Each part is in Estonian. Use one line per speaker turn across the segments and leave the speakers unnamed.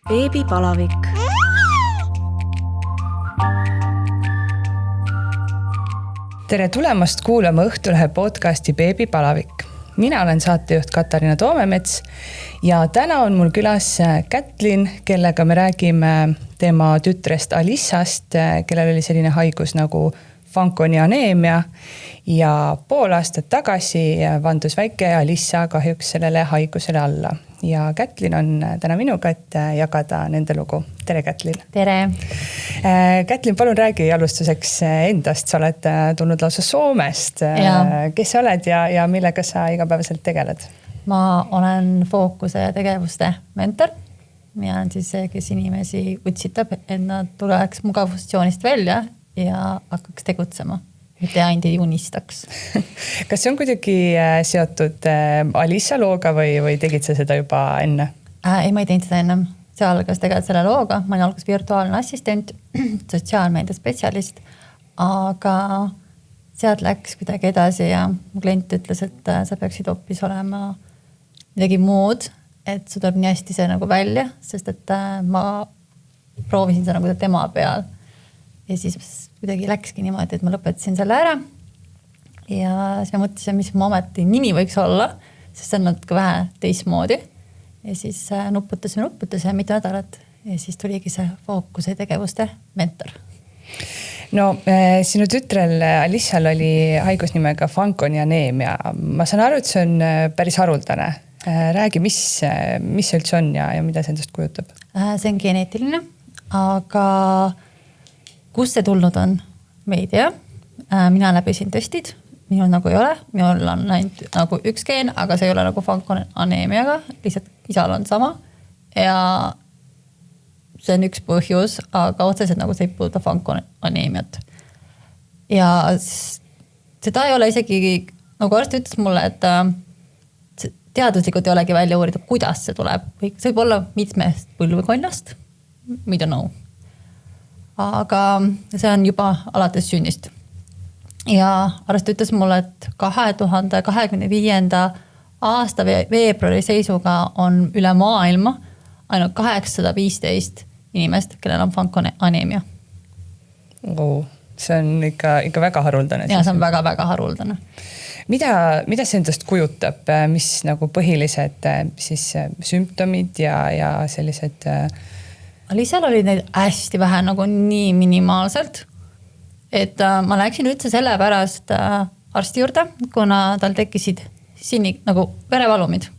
Beebipalavik.
Tere tulemast kuulama Õhtulehe podcasti Beebipalavik. Mina olen saatejuht Katariina Toomemets ja täna on mul külas Kätlin, kellega me räägime tema tütrest Alissast, kellel oli selline haigus nagu Fanconi aneemia ja pool aastat tagasi vandus väike Alissa kahjuks sellele haigusele alla. Ja Kätlin on täna minuga, et jagada nende lugu. Tere, Kätlin!
Tere!
Kätlin, palun räägi alustuseks endast. Sa oled tulnud lausa Soomest. Kes sa oled ja millega sa igapäevaselt tegeled?
Ma olen fookuse ja tegevuste mentor. Mina olen siis see, kes inimesi utsitab, et nad tuleks mugavustsioonist välja ja hakkaks tegutsema. Mitte ainult ei unistaks.
Kas see on kuidagi seotud Alissa looga või tegid sa seda juba enne?
Ei, ma ei teinud seda ennem. See algas tegelikult selle looga. Ma olen algas virtuaalne assistent, sotsiaalmeedia spetsialist, aga sealt läks kuidagi edasi ja mu klient ütles, et sa peaksid hoopis olema midagi muud, et see tuleb nii hästi see nagu välja, sest et ma proovisin seda nagu tema peal. Ja siis kuidagi läkski niimoodi, et ma lõpetasin selle ära ja siis ma mõtlesin, mis mu ameti nimi võiks olla, sest see on natuke vähe teistmoodi. Ja siis nuputasin mitu nädalat ja siis tuligi see fookuse tegevuste mentor.
No, sinu tütrel Alissal oli haigusnimega Fanconi aneemia. Ma saan aru, et see on päris haruldane. Räägi, mis see üldse on ja mida see endast kujutab?
See on geneetiline, aga kus see tulnud on? Me ei tea. Mina läbisin testid. Minul nagu ei ole. Minul on ainult nagu üks geen, aga see ei ole nagu Fanconi aneemiaga. Lihtsalt isal on sama. Ja see on üks põhjus, aga otseselt nagu see ei puuduta Fanconi aneemiat. Ja seda ei ole isegi, nagu arst ütles mulle, et teaduslikult ei olegi välja uurida, kuidas see tuleb. See võib olla mitmest põlvekonnast. We don't know. Aga see on juba alates sünnist. Ja arst ütles mulle, et 2025. aasta veebruari seisuga on üle maailma ainult 815 inimest, kellel on Fanconi aneemia.
See on ikka väga haruldane.
Ja see on väga-väga haruldane.
Mida see endast kujutab? Mis nagu põhilised siis sümptomid ja sellised...
Alissal oli neid hästi vähe, nagu nii minimaalselt, et ma läksin üldse selle pärast arsti juurde, kuna tal tekkisid nagu verevalumid.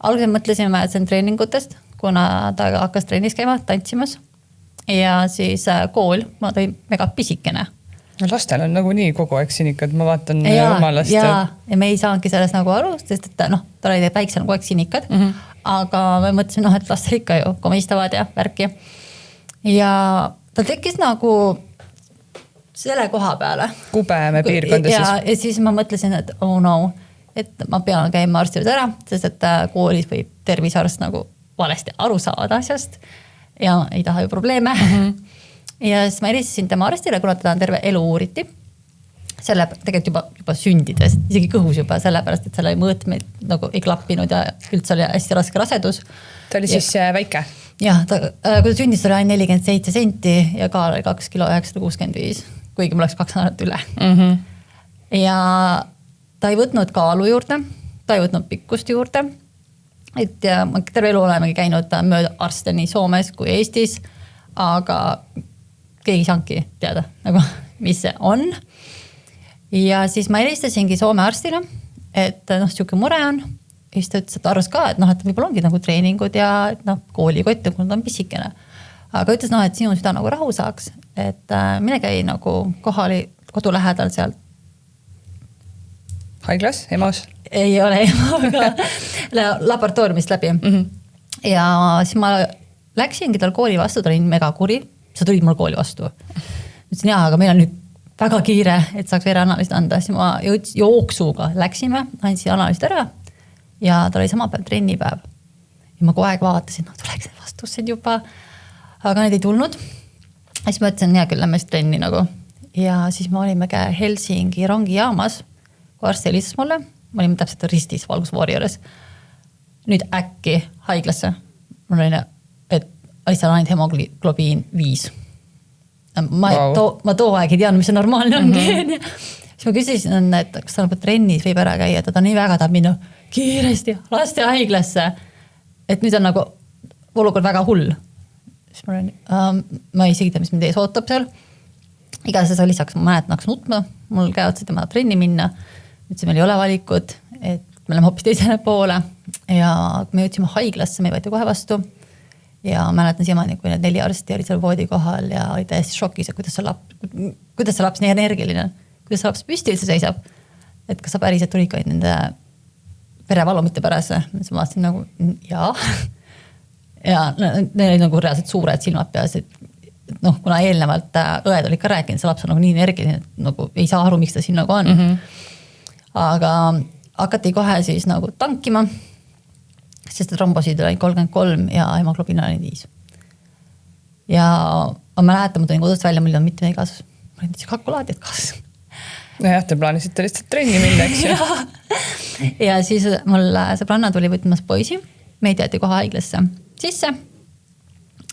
Alguses mõtlesime, et see on treeningutest, kuna ta hakkas trennis käima, tantsimas ja siis kool, ma tõin mega pisikene.
Lastel on nagu nii kogu aeg sinikad, ma vaatan oma last.
Ja me ei saanudki sellest nagu aru, sest et ta oli väiksel kogu aeg sinikad. Aga me mõtlesin, et lastel ikka ju komistavad ja värki. Ja ta tekkis nagu selle koha peale.
Kubeme piirkonda siis.
Ja siis ma mõtlesin, et oh no, et ma pean käima arsti juurde ära, sest et koolis võib tervisearst nagu valesti aru saada asjast ja ei taha ju probleeme. Ja siis ma helistasin tema arstile, kuna teda on terve elu uuriti. Selle tegelikult juba sündides, isegi kõhus juba sellepärast, et selle mõõtmeid nagu ei klappinud ja üldse oli hästi raske rasedus.
Ta oli siis väike?
Jah, kui ta sündis, oli 47 senti ja kaal oli 2 kilo 965, kuigi mul oleks 2 nädalat üle. Ja ta ei võtnud kaalu juurde, ta ei võtnud pikkust juurde. Et ma terve elu olemegi käinud mööda arste nii Soomes kui Eestis, aga keegi saanudki teada, nagu, mis see on. Ja siis ma helistasingi Soome arstile, et siuke mure on. Ja siis ta ütles, et arvas ka, et võib-olla ongi nagu treeningud ja koolikott, kui nad on pisikene. Aga ütles, et sinu süda nagu rahu saaks, et mine käi nagu kohali kodu lähedal seal.
Haiglas, EMO-s?
Ei ole EMO, aga laboratooriumist läbi. Ja siis ma läksingi tal kooli vastu, ta oli mega kuri. Sa tulid mul kooli vastu. Ütlesin, aga meil on nüüd väga kiire, et saaks vereanalüüsid anda. Siis ma jooksuga läksime, andsin analüüsid ära ja ta oli sama päev trennipäev. Ja ma kogu aeg vaatasin, tuleks need vastused juba, aga need ei tulnud. Ja siis ma ütlesin, hea küll, lämme siis trenni nagu. Ja siis me olime Helsingi rongijaamas, kui arst helistas mulle. Ma olime täpselt ristis Valgusfoori juures. Nüüd äkki haiglasse. Mul oli, et Alisal ainult hemoglobiin 5. Ma too aeg ei teadnud, mis see normaalne on. Siis ma küsisin, et kas ta trennis võib ära käia, et ta nii väga tahab minna kiiresti laste haiglasse, et nüüd on nagu olukord väga hull. Siis ma olen, ma ei isegi tea, mis mind ees ootab seal. Igatahes lisaks ma mäletan, hakkas nutma, mul käivad tema trenni minna. Nüüd meil ei ole valikut, et me oleme hoopis teisele poole ja me jõudsime haiglasse, me võeti kohe vastu ja mäletan siiamaani, kui need 4 arsti olid seal voodi kohal ja oli täiesti šokis, et kuidas see laps nii energiline, kuidas see laps püsti üldse seisab, et kas sa päriselt tulid ka nende verevalumite pärast. Siis ma vaatasin nagu jaa ja neil olid nagu reaalselt suured silmad peas, et kuna eelnevalt õed olid ka rääkinud, see laps on nagu nii energiline, et nagu ei saa aru, miks ta siin nagu on. Aga hakati kohe siis nagu tankima, sest trombosid oli 33 ja hemoglobiin oli 5. Ja ma mäletan, ma tulin kodust välja, mul ei olnud mitte midagi kaasas. Ma olin kakulaadid kaasas.
Nojah, te plaanisite lihtsalt trenni minna, eks ju.
Ja siis mul sõbranna tuli võtmas poisi, meid jäeti kohe haiglasse sisse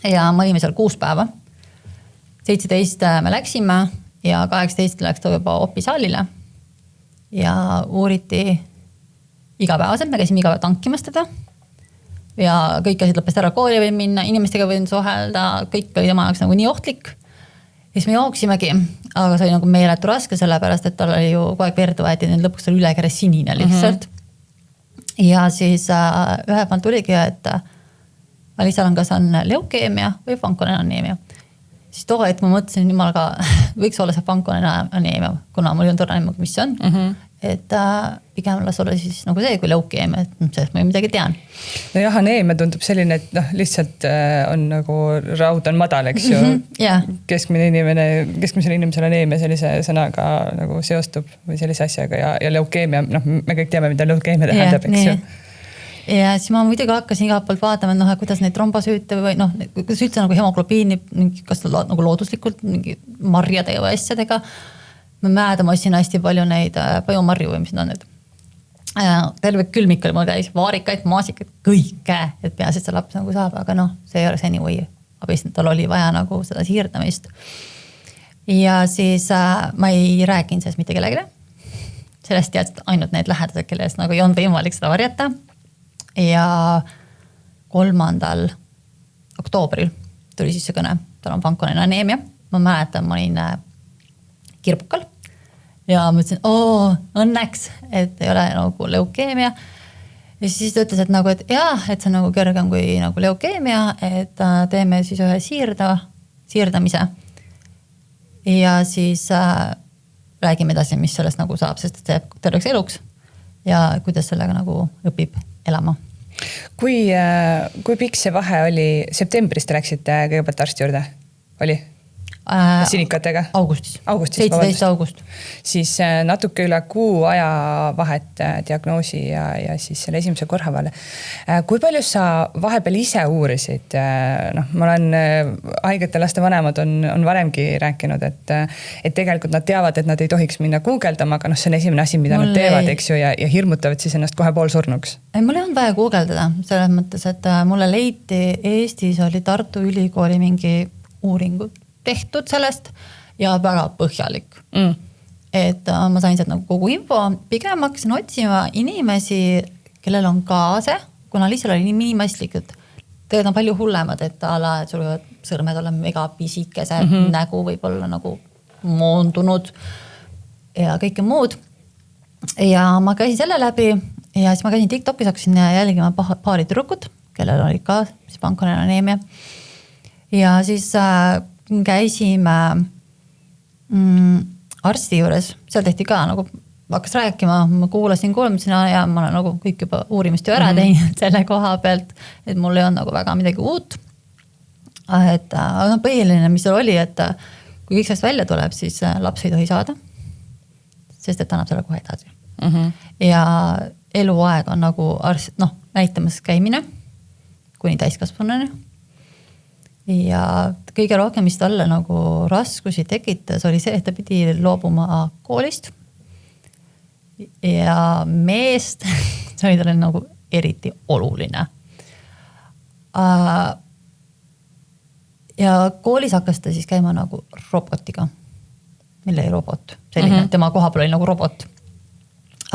ja me olime seal 6 päeva. 17 me läksime ja 18 läks ta juba opisaalile ja uuriti igapäevaselt, me käisime iga päev tankimas teda ja kõik asjad lõppest ära, kooli võin minna, inimestega võin suhelda, kõik oli tema jaoks nagu nii ohtlik. Ja siis me jooksimegi, aga see oli nagu meeletu raske, sellepärast, et tal oli ju kogu aeg verd võeti, nüüd lõpuks oli ülekere sinine lihtsalt. Ja siis ühe peal tuligi, et Alisal on kas on leukeemia või fankoneaneemia. Siis too, et ma mõtlesin, jumal ka võiks olla see fankoneaneemia, kuna mul ei olnud torna, mis see on. Et pigem las olla siis nagu see, kui leukeemia, et sellest ma ju midagi tean.
No jah, aneemia tundub selline, et lihtsalt on nagu raud on madal, eks ju. Keskmisel inimesel aneemia sellise sõnaga nagu seostub või sellise asjaga ja leukeemia, me kõik teame, mida leukeemia tähendab, eks ju.
Ja siis ma muidugi hakkasin igalt poolt vaatama, et kuidas neid trombosüüte või kuidas üldse nagu hemoglobiini, kas nagu looduslikult mingi marjadega või asjadega. Ma mäletan, ma ostsin hästi palju neid pajumarju või mis need on need. Terve külmikul mul käis vaarikaid, maasikaid, kõike, et peas, et see laps nagu saab, aga see ei ole see anyway. Tal oli vaja nagu seda siirdamist. Ja siis ma ei rääkinud sellest mitte kellegile. Sellest teadsid ainult need lähedased, kellest nagu ei olnud võimalik seda varjata. Ja 3. oktoobril tuli siis see kõne, tal on fankoneaneemia. Ma mäletan, ma olin kirpukal ja ma ütlesin, õnneks, et ei ole nagu leukeemia. Ja siis ta ütles, et nagu, et jah, et see on nagu kergem kui nagu leukeemia, et teeme siis ühe siirdamise. Ja siis räägime edasi, mis sellest nagu saab, sest see jääb terveks eluks ja kuidas sellega nagu õpib elama.
Kui pikk see vahe oli, septembris te läksite kõigepealt arsti juurde? Oli? Sinikatega?
Augustis.
17.
august.
Siis natuke üle kuu aja vahet diagnoosi ja siis selle esimese korra vahel. Kui palju sa vahepeal ise uurisid? Ma olen haigete laste vanemad on varemgi rääkinud, et tegelikult nad teavad, et nad ei tohiks minna guugeldama, aga see on esimene asi, mida nad teevad, eks ju, ja hirmutavad siis ennast kohe poolsurnuks.
Mul ei olnud vaja guugeldada selles mõttes, et mulle leiti Eestis oli Tartu Ülikooli mingi uuringu tehtud sellest ja väga põhjalik. Et ma sain sealt nagu kogu info, pigem hakkasin otsima inimesi, kellel on kaase, kuna lihtsalt oli nii minimastlikud. Tegelikult on palju hullemad, et et sul võivad sõrmed olla mega pisikese, nägu võib olla nagu moondunud ja kõike muud. Ja ma käisin selle läbi ja siis ma käisin TikTokis, hakkasin jälgima paari tüdrukut, kellel oli ka fankoneaneemia. Ja siis käisime arsti juures, seal tehti ka nagu hakkas rääkima, ma kuulasin ja ma olen nagu kõik juba uurimist ju ära teinud selle koha pealt, et mul ei on nagu väga midagi uut. Et põhiline, mis seal oli, et kui kõik sellest välja tuleb, siis laps ei tohi saada, sest et annab selle kohe edasi. Ja eluaeg on nagu arst, näitamas käimine kuni täiskasvanuni. Ja kõige rohkem, mis talle nagu raskusi tekitas, oli see, et ta pidi loobuma koolist ja meest, see oli talle nagu eriti oluline. ja koolis hakkas ta siis käima nagu robotiga. Mille oli robot, selline, tema koha peal oli nagu robot.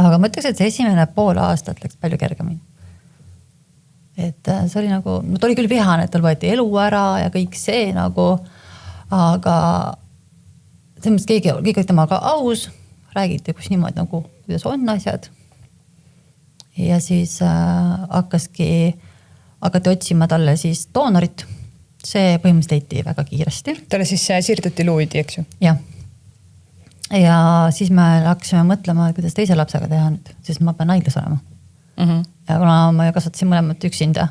Aga ma ütleks, et see esimene pool aastat läks palju kergemini. Et see oli nagu, ta oli küll vihane, et tal võeti elu ära ja kõik see nagu, aga selles mõttes keegi oli temaga aus, räägiti kus niimoodi nagu, kuidas on asjad. Ja siis hakati otsima talle siis doonorit. See põhimõtteliselt leiti väga kiiresti.
Talle siis siirdati luudi, eks ju?
Jah. Ja siis me hakkasime mõtlema, kuidas teise lapsega teha nüüd, sest ma pean haiglas olema. Ja kuna ma kasvatasin mõlemat üksinda.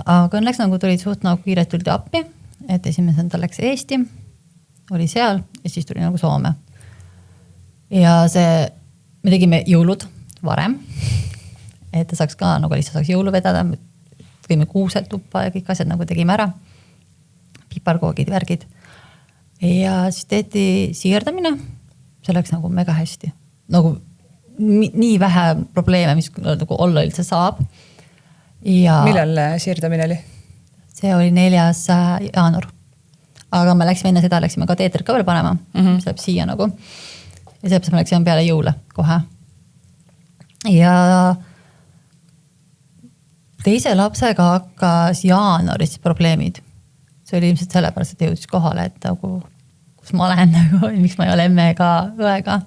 Aga õnneks nagu tulid suht nagu kiiret tuldi appi, et esimesena ta läks Eesti, oli seal ja siis tuli nagu Soome. Ja me tegime jõulud varem, et ta saaks ka nagu lihtsalt saaks jõulu vedada, tegime kuuselt tuppa ja kõik asjad nagu tegime ära, piparkoogid, värgid. Ja siis teeti siirdamine, see läks nagu mega hästi. Nagu nii vähe probleeme, mis nagu olla üldse saab. Ja
millal siirdamine oli?
See oli 4. jaanuar. Aga me läksime enne seda, läksime ka teetrit ka veel panema, mis läheb siia nagu. Ja sellepärast me läksime peale jõule kohe. Ja teise lapsega hakkas jaanuaris probleemid. See oli ilmselt sellepärast, et jõudis kohale, et nagu, kus ma olen, nagu, miks ma ei ole emme-ega õega.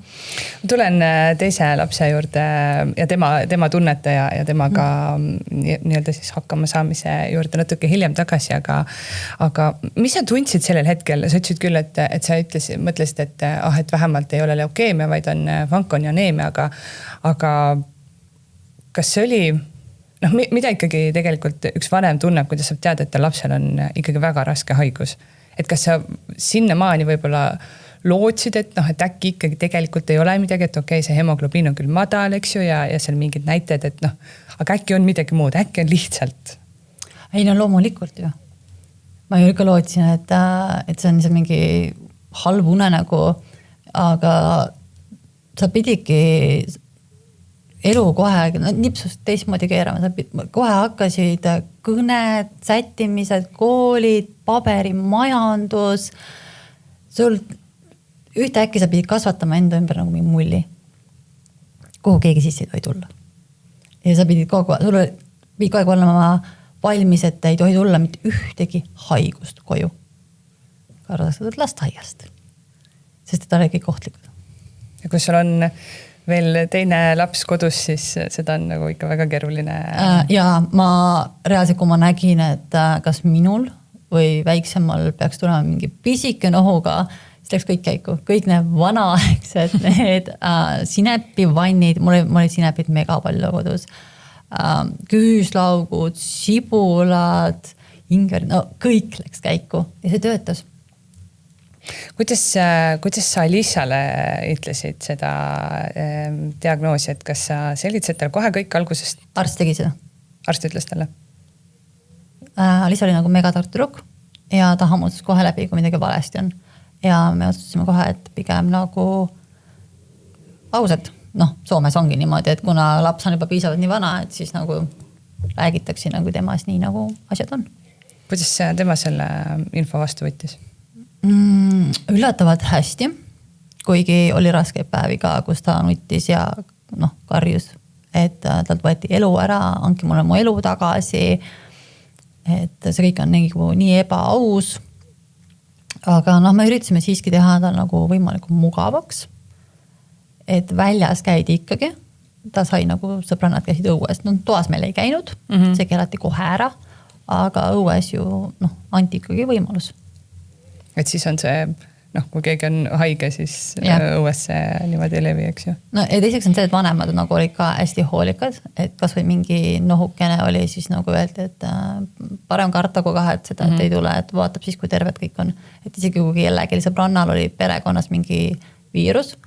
Tulen teise lapse juurde ja tema tunnete ja temaga nii-öelda siis hakkama saamise juurde natuke hiljem tagasi, aga mis sa tundsid sellel hetkel? Sa ütlesid küll, et sa mõtlesid, et vähemalt ei ole leukeemia, vaid on vankon ja aneemia, aga kas see oli... mida ikkagi tegelikult üks vanem tunneb, kuidas saab teada, et lapsel on ikkagi väga raske haigus. Et kas sa sinnamaani võib-olla lootsid, et äkki ikkagi tegelikult ei ole midagi, et okei, see hemoglobiin on küll madal, eks ju, ja seal mingid näited, et aga äkki on midagi muud, äkki on lihtsalt?
Ei, loomulikult ju. Ma ju ikka lootsin, et see on mingi halb unenägu, aga sa pidigi elu kohe nipsust teistmoodi keerama. Kohe hakkasid kõned, sättimised, koolid, paberi, majandus. Sul ühtäkki sa pidid kasvatama enda ümber nagu mingi mulli, kuhu keegi sisse ei tohi tulla. Ja sa pidid kogu aeg olema valmis, et ei tohi tulla mitte ühtegi haigust koju. Kardaksad lasteaiast, sest ta oli kõik ohtlikud.
Ja kui sul on veel teine laps kodus, siis seda on nagu ikka väga keeruline.
Ja ma reaalselt, kui ma nägin, et kas minul või väiksemal peaks tulema mingi pisike nohuga, siis läks kõik käiku. Kõik need vanaaegsed, need sinepivannid, mul oli sinepid mega palju kodus. Küüslaugud, sibulad, ingverid, kõik läks käiku ja see töötas.
Kuidas sa Alissale ütlesid seda diagnoosi, et kas sa selgitasid talle kohe kõik algusest?
Arst tegi seda.
Arst ütles talle?
Alissa oli nagu megatark tüdruk ja ta hammutas kohe läbi, kui midagi valesti on. Ja me otsustasime kohe, et pigem nagu ausalt, Soomes ongi niimoodi, et kuna laps on juba piisavalt nii vana, et siis nagu räägitakse nagu temas nii nagu asjad on.
Kuidas tema selle info vastu võttis?
Üllatavalt hästi, kuigi oli raske päevi ka, kus ta nuttis ja karjus, et talt võeti elu ära, andke mulle mu elu tagasi, et see kõik on nii ebaaus. Aga me üritasime siiski teha tal nagu võimalikult mugavaks, et väljas käidi ikkagi, ta sai nagu sõbrannad käisid õues, toas meil ei käinud, see keelati kohe ära, aga õues ju anti ikkagi võimalus.
Et siis on see, kui keegi on haige, siis õues see niimoodi ei levi, eks ju?
Ja teiseks on see, et vanemad nagu olid ka hästi hoolikad, et kas või mingi nohukene oli, siis nagu öeldi, et parem karta kui kahet seda, et ei tule, et vaatab siis, kui terved kõik on. Et isegi kui kellelgi sõbrannal oli perekonnas mingi viirus,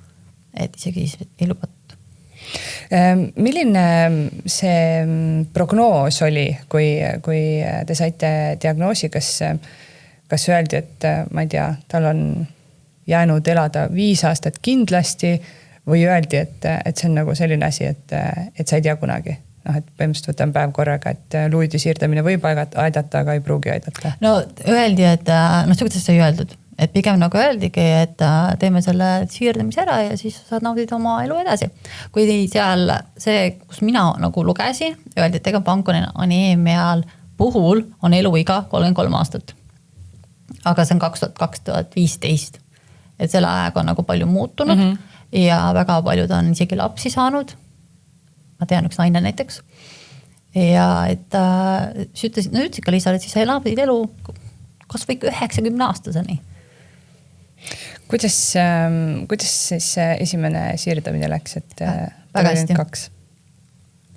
et isegi siis ei lubatud.
Milline see prognoos oli, kui te saite diagnoosi, kas öeldi, et ma ei tea, tal on jäänud elada 5 aastat kindlasti või öeldi, et see on nagu selline asi, et sa ei tea kunagi, noh, et põhimõtteliselt võtame päev korraga, et luuidi siirdamine võib aidata, aga ei pruugi aidata?
No öeldi, et sihukest ei öeldud, et pigem nagu öeldigi, et teeme selle siirdamise ära ja siis saad naudida oma elu edasi. Kui seal see, kus mina nagu lugesin, öeldi, et ega pankoneemial puhul on eluiga 33 aastat. Aga see on 2015. Et selle ajaga on nagu palju muutunud ja väga paljud on isegi lapsi saanud. Ma tean üks naine näiteks. Ja et ütlesid ka Liisale, et siis sa elad elu kas või 90 aastaseni.
Kuidas siis esimene siirdamine läks, et
väga hästi.
2?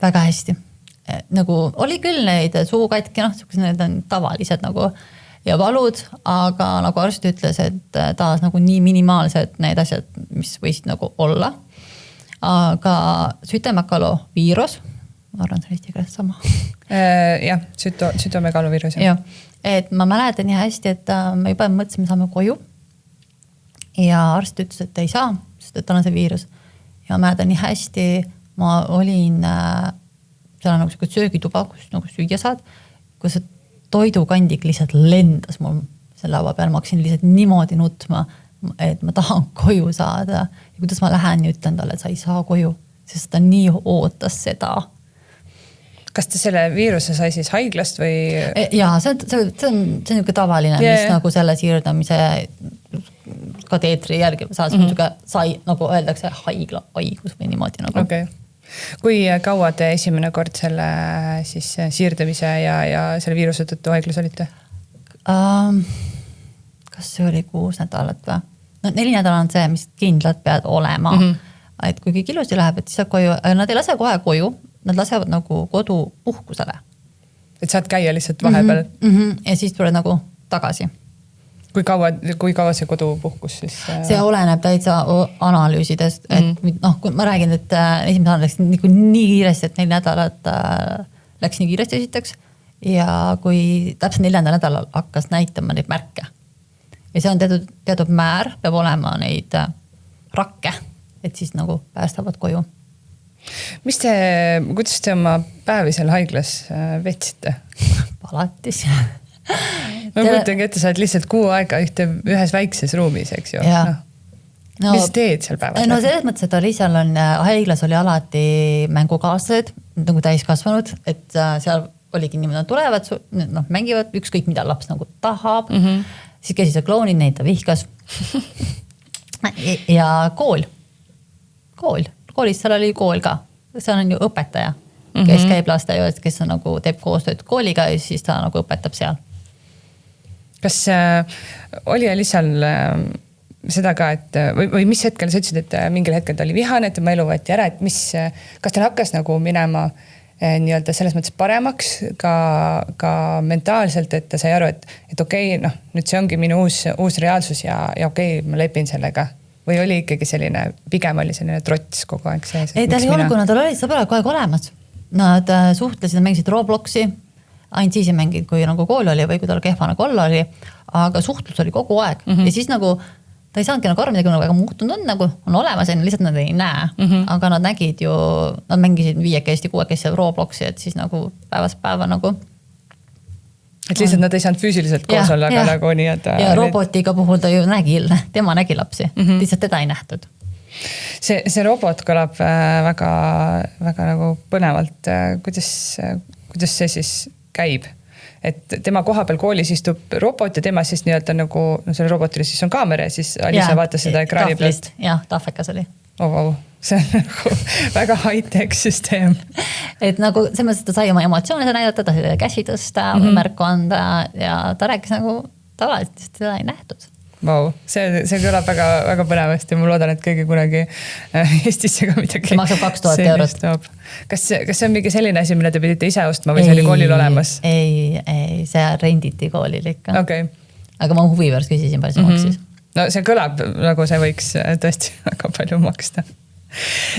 Väga
hästi. Nagu oli küll neid suukatki, need on tavalised nagu ja valud, aga nagu arst ütles, et taas nagu nii minimaalsed need asjad, mis võisid nagu olla. Aga sütemekalo viirus, ma arvan, see on eesti keeles sama.
Jah, sütomekalo viirus.
Ja, et ma mäletan nii hästi, et me juba mõtlesime, saame koju. Ja arst ütles, et ei saa, sest et tal on see viirus. Ja ma mäletan nii hästi, ma olin seal on nagu söögituba, kus nagu süüa saad, kus toidukandik lihtsalt lendas mul selle laua peal, ma hakkasin lihtsalt niimoodi nutma, et ma tahan koju saada. Ja kuidas ma lähen ja ütlen talle, et sa ei saa koju, sest ta nii ootas seda.
Kas ta selle viiruse sai siis haiglast või?
Jaa, see on niisugune tavaline, mis nagu selle siirdamise kateetri järgi sai, nagu öeldakse, haigla haigus või niimoodi nagu.
Okay. Kui kaua te esimene kord selle siis siirdamise ja selle viiruse tõttu haiglas olite?
Kas see oli 6 nädalat või? No 4 nädalat on see, mis kindlad pead olema. Et kui kõik ilusti läheb, et siis saab koju, nad ei lase kohe koju, nad lasevad nagu kodu puhkusele.
Et saad käia lihtsalt vahepeal?
Ja siis tuled nagu tagasi.
Kui kaua see kodupuhkus siis?
See oleneb täitsa analüüsidest, et kui ma räägin, et esimene nädal läks nii kiiresti, et 4 nädalat läks nii kiiresti esiteks ja kui täpselt 4. nädalal hakkas näitama neid märke. Ja see on teatud määr, peab olema neid rakke, et siis nagu päästavad koju.
Kuidas te oma päevi seal haiglas veetsite?
Palatis.
Ma kujutangi ette, sa oled lihtsalt kuu aega ühes väikses ruumis, eks ju? Mis teed seal päevad?
No selles mõttes, et Liisal on, haiglas oli alati mängukaaslased, nagu täiskasvanud, et seal oligi niimoodi, nad tulevad, mängivad ükskõik mida laps nagu tahab, siis käisid seal kloonid, neid ta vihkas. Ja koolis seal oli kool ka, seal on ju õpetaja, kes käib lasteaias, kes on nagu teeb koostööd kooliga ja siis ta nagu õpetab seal.
Kas oli Elisal seda ka, et või mis hetkel sa ütlesid, et mingil hetkel ta oli vihane, et tema elu võeti ära, et kas tal hakkas nagu minema nii-öelda selles mõttes paremaks ka mentaalselt, et ta sai aru, et okei, nüüd see ongi minu uus reaalsus ja okei, ma lepin sellega? Või oli ikkagi pigem oli selline trots kogu aeg sees?
Ei, tal ei olnud, kuna tal olid sõbrad kogu aeg olemas. Nad suhtlesid, mängisid Robloxi, ainult siis ei mänginud, kui nagu kool oli või kui tal kehva nagu olla oli, aga suhtlus oli kogu aeg. Ja siis nagu ta ei saanudki nagu aru midagi, väga muutunud on, nagu on olemas, lihtsalt nad ei näe. Aga nad nägid ju, nad mängisid 5 6 Robloxi, et siis nagu päevast päeva nagu.
Et lihtsalt nad ei saanud füüsiliselt koos olla, aga nagu nii, et...
Ja robotiga puhul ta ju tema nägi lapsi, lihtsalt teda ei nähtud.
See robot kõlab väga, väga nagu põnevalt. Kuidas see siis käib? Et tema koha peal koolis istub robot ja tema siis nii-öelda nagu, selle robotile siis on kaamera ja siis Alisa vaatas seda ekraani pealt.
Jah, tahvekas oli.
See on nagu väga high-tech süsteem.
Et nagu selles mõttes, et ta sai oma emotsioone näidata, ta sai käsi tõsta, märku anda ja ta rääkis nagu tavaliselt, seda ei nähtud.
Wow. See kõlab väga, väga põnevasti. Ma loodan, et kõige kunagi Eestisse ka midagi.
See maksab 2000 eurot.
Kas see on mingi selline asi, mille te pidite ise ostma või see oli koolil olemas?
Ei, see renditi koolil ikka.
Okay.
Aga ma huvivõrst küsisin, palju see maksis.
No see kõlab, nagu see võiks tõesti väga palju maksta.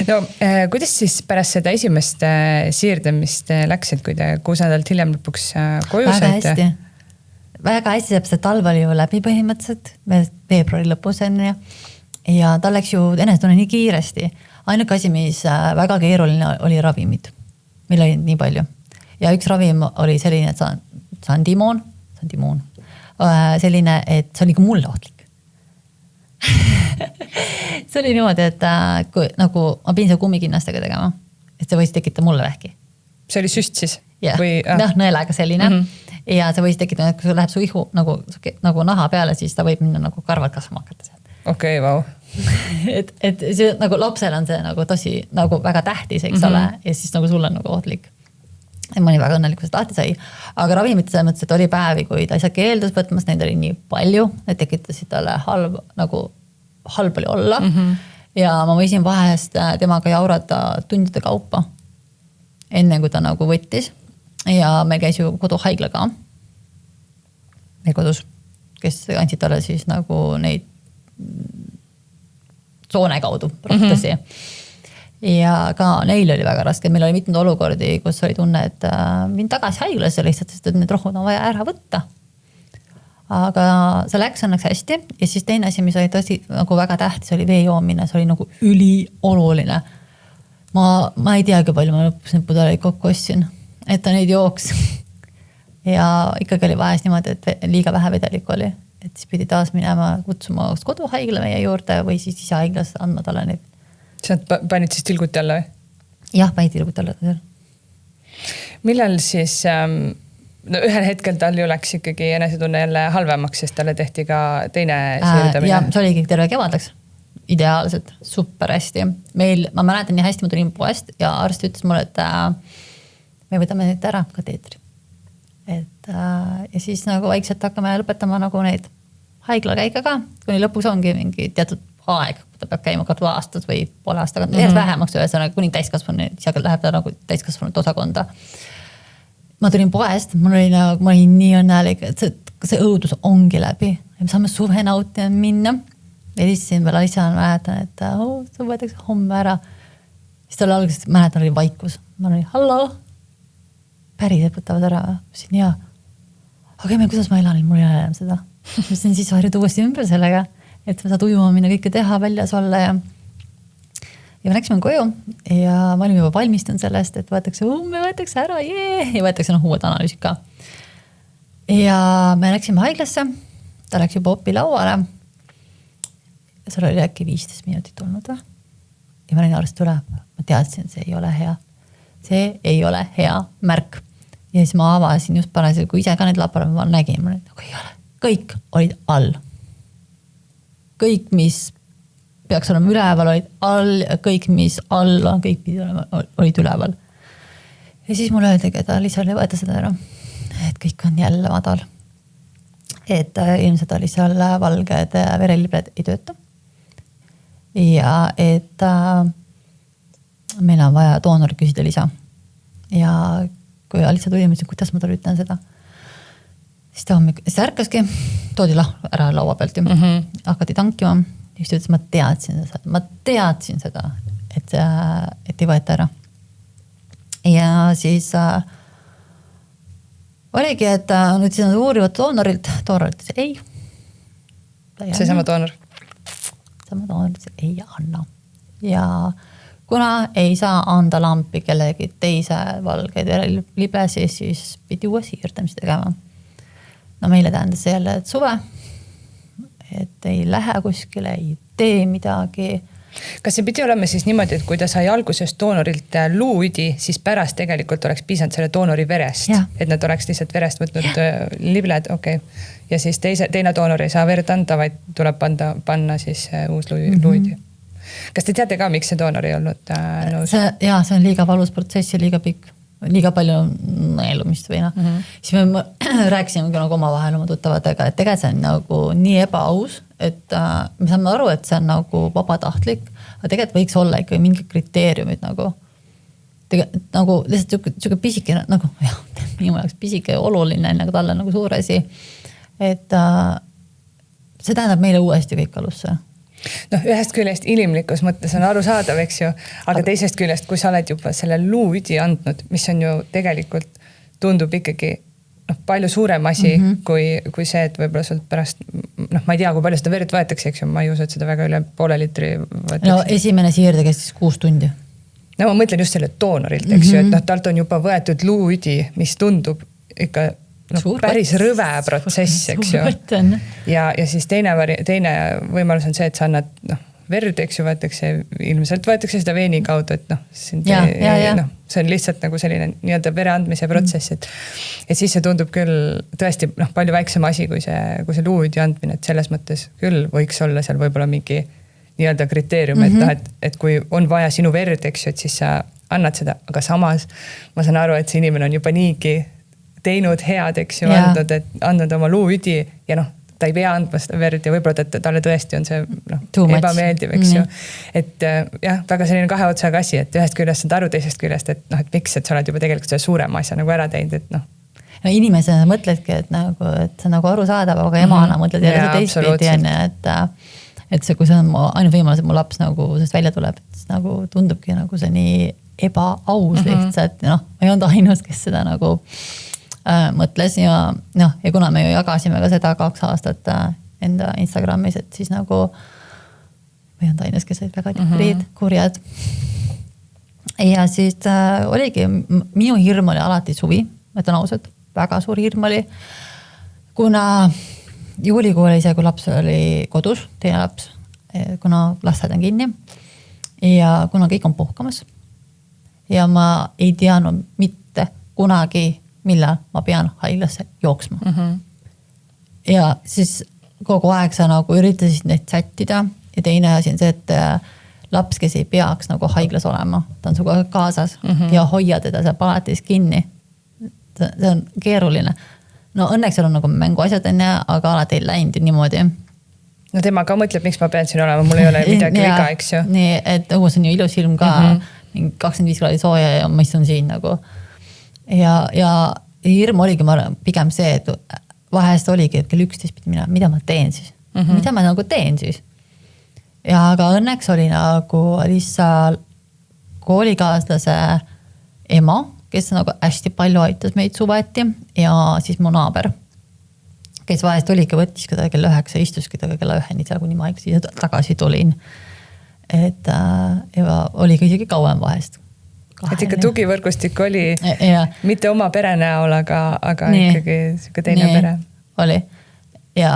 No, kuidas siis pärast seda esimest siirdamist läksid, kui te 6 nädalat hiljem lõpuks koju saite?
Väga hästi, see talv oli ju läbi põhimõtteliselt, veebruari lõpus enne ja ta läks ju enesetunne nii kiiresti. Ainuke asi, mis väga keeruline oli ravimid. meil oli nii palju. Ja üks ravim oli selline, et Sandimoon, selline, et see oli ka mulle ohtlik. See oli niimoodi, et kui nagu ma pidin seal kummikinnastega tegema, et see võis tekitada mulle vähki.
See oli süst siis?
Jah, nõelega selline. Ja see võis tekitada, et kui läheb su ihu nagu naha peale, siis ta võib minna nagu karvad kasvama hakata seal.
Okei, vau.
Et see nagu lapsel on see nagu tosi nagu väga tähtis, eks ole, ja siis nagu sul on nagu ohtlik. Ja ma olin väga õnnelik, kui see lahti sai. Aga ravimite selles mõttes, et oli päevi, kui ta ise keeldus võtmas, neid oli nii palju, need tekitasid talle halb oli olla. Ja ma võisin vahest temaga jaurata tundide kaupa, enne kui ta nagu võttis. Ja me käis ju koduhaigla ka. Meil kodus, kes andsid talle siis nagu neid soone kaudu rohtasi. Ja ka neil oli väga raske. Meil oli mitmed olukordi, kus oli tunne, et mind tagasi haiglasse lihtsalt, sest et need rohud on vaja ära võtta. Aga see läks õnneks hästi. Ja siis teine asi, mis oli tõsi nagu väga tähtis, oli vee joomine. See oli nagu ülioluline. Ma ei teagi palju, ma lõpus need pudeleid kokku ostsin, et ta neid jooks. Ja ikkagi oli vahest niimoodi, et liiga vähe vedelikku oli. Et siis pidi taas minema kutsuma koduhaigla meie juurde või siis ise haiglas andma talle neid.
Sa panid siis tilguti alla või?
Jah, panid tilguti alla.
Millal siis, ühel hetkel tal ju läks ikkagi enesetunne jälle halvemaks, sest talle tehti ka teine siirdamine.
Ja see oligi terve kevadlaks. Ideaalselt, super hästi. Ma mäletan nii hästi, ma tulin poest ja arst ütles mulle, et me võtame nüüd ära kateetri. Ja siis nagu vaikselt hakkame lõpetama nagu neid haiglakäika ka, kuni lõpuks ongi mingi teatud aeg, kui ta peab käima kord aastas või poole aastaga. Järjest vähemaks ühesõnaga, kuni täiskasvanud, siis läheb ta nagu täiskasvanud osakonda. Ma tulin poest, ma olin nii õnnelik, et see õudus ongi läbi. Me saame suve nautida minna. Ja siis siin veel asja mäletan, et see võetakse homme ära. Siis tal alguses mäletan oli vaikus. Ma olin, hallo, päriselt võtavad ära. Mõtlesin, jaa. Aga kuidas ma elan, mul ei ole enam seda. Mõtlesin siis harjud uuesti ümber sellega, et ma saad ujuma minna kõike teha, väljas olla ja me läksime koju ja ma olin juba valmistunud sellest, et me võetakse ära, ja võetakse uued analüüsid ka. Ja me läksime haiglasse, ta läks juba opi lauale. Seal oli äkki 15 minutit olnud. Ja ma olin arst üle, ma teadsin, see ei ole hea. See ei ole hea märk. Ja siis ma avasin just parasjagu, kui ise ka need laparad ma nägin, ma olin, ei ole. Kõik olid all. Kõik, mis peaks olema üleval, olid all, kõik, mis all on, kõik olid üleval. Ja siis mul öeldagi, et lihtsalt ei võeta seda ära, et kõik on jälle madal. Et ilmselt oli seal valged verelibled ei tööta. Ja et meil on vaja doonori küsida lisa. Ja kui Alisa tuli, mõtlesin, kuidas ma talle ütlen seda. Siis ta ärkaski, toodi ära laua pealt. Hakati tankima. Ja siis ta ütles, ma teadsin seda, et ei võeta ära. Ja siis oligi, et nüüd siis nad uurivad doonorilt ei.
See sama doonor?
Sama doonorilt ei anna. Ja kuna ei saa anda lampi kellegi teise valgeid verelibesi, siis pidi uue siirdamist tegema. No meile tähendas see jälle, et suve, et ei lähe kuskile, ei tee midagi.
Kas see pidi olema siis niimoodi, et kui ta sai alguses doonorilt luudi, siis pärast tegelikult oleks piisanud selle doonori verest, et nad oleks lihtsalt verest võtnud libled, okei. Ja siis teine doonor ei saa verd anda, vaid tuleb panna siis uus luudi. Kas te teate ka, miks see doonor ei olnud nõus?
See on liiga valus protsess ja liiga pikk, liiga palju nõelumist või Siis me rääkisime nagu oma vahel oma tuttavatega, et tegelikult see on nagu nii ebaaus, et me saame aru, et see on nagu vabatahtlik, aga tegelikult võiks olla ikka mingid kriteeriumid nagu lihtsalt pisike, nagu minu jaoks pisike oluline, nagu talle nagu suur asi, et see tähendab meile uuesti kõik alusse.
Ühest küljest inimlikus mõttes on arusaadav, eks ju, aga teisest küljest, kui sa oled juba selle luudi andnud, mis on ju tegelikult tundub ikkagi palju suurem asi kui see, et võib-olla sult pärast, ma ei tea, kui palju seda verd võetakse, eks ju, ma ei usu, et seda väga üle poole liitri võetakse.
Esimene siirde kestis 6 tundi.
no ma mõtlen just selle doonorilt, eks ju, et noh, talt on juba võetud luuüdi, mis tundub ikka päris rõve protsess, eks ju. Ja siis teine võimalus on see, et sa annad verd, eks ju, ilmselt võetakse seda veeni kaudu, et see on lihtsalt nagu selline nii-öelda vere andmise protsess, et siis see tundub küll tõesti palju väiksem asi kui see luuüdi andmine, et selles mõttes küll võiks olla seal võib-olla mingi nii-öelda kriteerium, et kui on vaja sinu verd, eks ju, et siis sa annad seda, aga samas ma saan aru, et see inimene on juba niigi teinud head, eks ju, andnud oma luuüdi ja ta ei pea andma seda verd ja võib-olla talle tõesti on see ebameeldiv, eks ju. Et jah, väga selline kahe otsaga asi, et ühest küljest saad aru, teisest küljest, et miks, et sa oled juba tegelikult selle suurema asja nagu ära teinud, et
No inimesena mõtledki, et see nagu arusaadav, aga emana mõtled jälle see teistpidi, et see, kui see on ainult võimalus, et mu laps nagu sellest välja tuleb, et nagu tundubki nagu see nii ebaaus lihtsalt, ma ei olnud ainus, kes seda nagu mõtles ja kuna me ju jagasime ka seda 2 aastat enda Instagramis, et siis nagu ma ei olnud ainus, kes olid väga tihrid, kurjad. Ja siis oligi, minu hirm oli alati suvi, ütlen ausalt, väga suur hirm oli, kuna juulikuu oli see, kui laps oli kodus, teine laps, kuna lasteaed on kinni ja kuna kõik on puhkamas ja ma ei teadnud mitte kunagi, millal ma pean haiglasse jooksma. Ja siis kogu aeg sa nagu üritasid neid sättida ja teine asi on see, et laps, kes ei peaks nagu haiglas olema, ta on suga kaasas ja hoia teda seal palatis kinni. See on keeruline. No õnneks seal on nagu mänguasjad enne, aga alati ei läinud niimoodi.
No tema ka mõtleb, miks ma pean siin olema, mul ei ole midagi viga, eks ju.
Nii, et õhus on ju ilus ilm ka, 25 kraadi sooja ja ma istun siin nagu. Ja hirm oligi pigem see, et vahest oligi, et kell 11 pidi mina, mida ma teen siis? Mida ma nagu teen siis? Ja aga õnneks oli nagu lihtsalt koolikaaslase ema, kes nagu hästi palju aitas meid suveti ja siis mu naaber, kes vahest oligi, võttis keda kell 9, istuski taga kella 1 seal, kuni ma siis tagasi tulin. Et ja oli ka isegi kauem vahest.
Et ikka tugivõrgustik oli mitte oma pere näol, aga ikkagi siuke teine pere.
Oli. Ja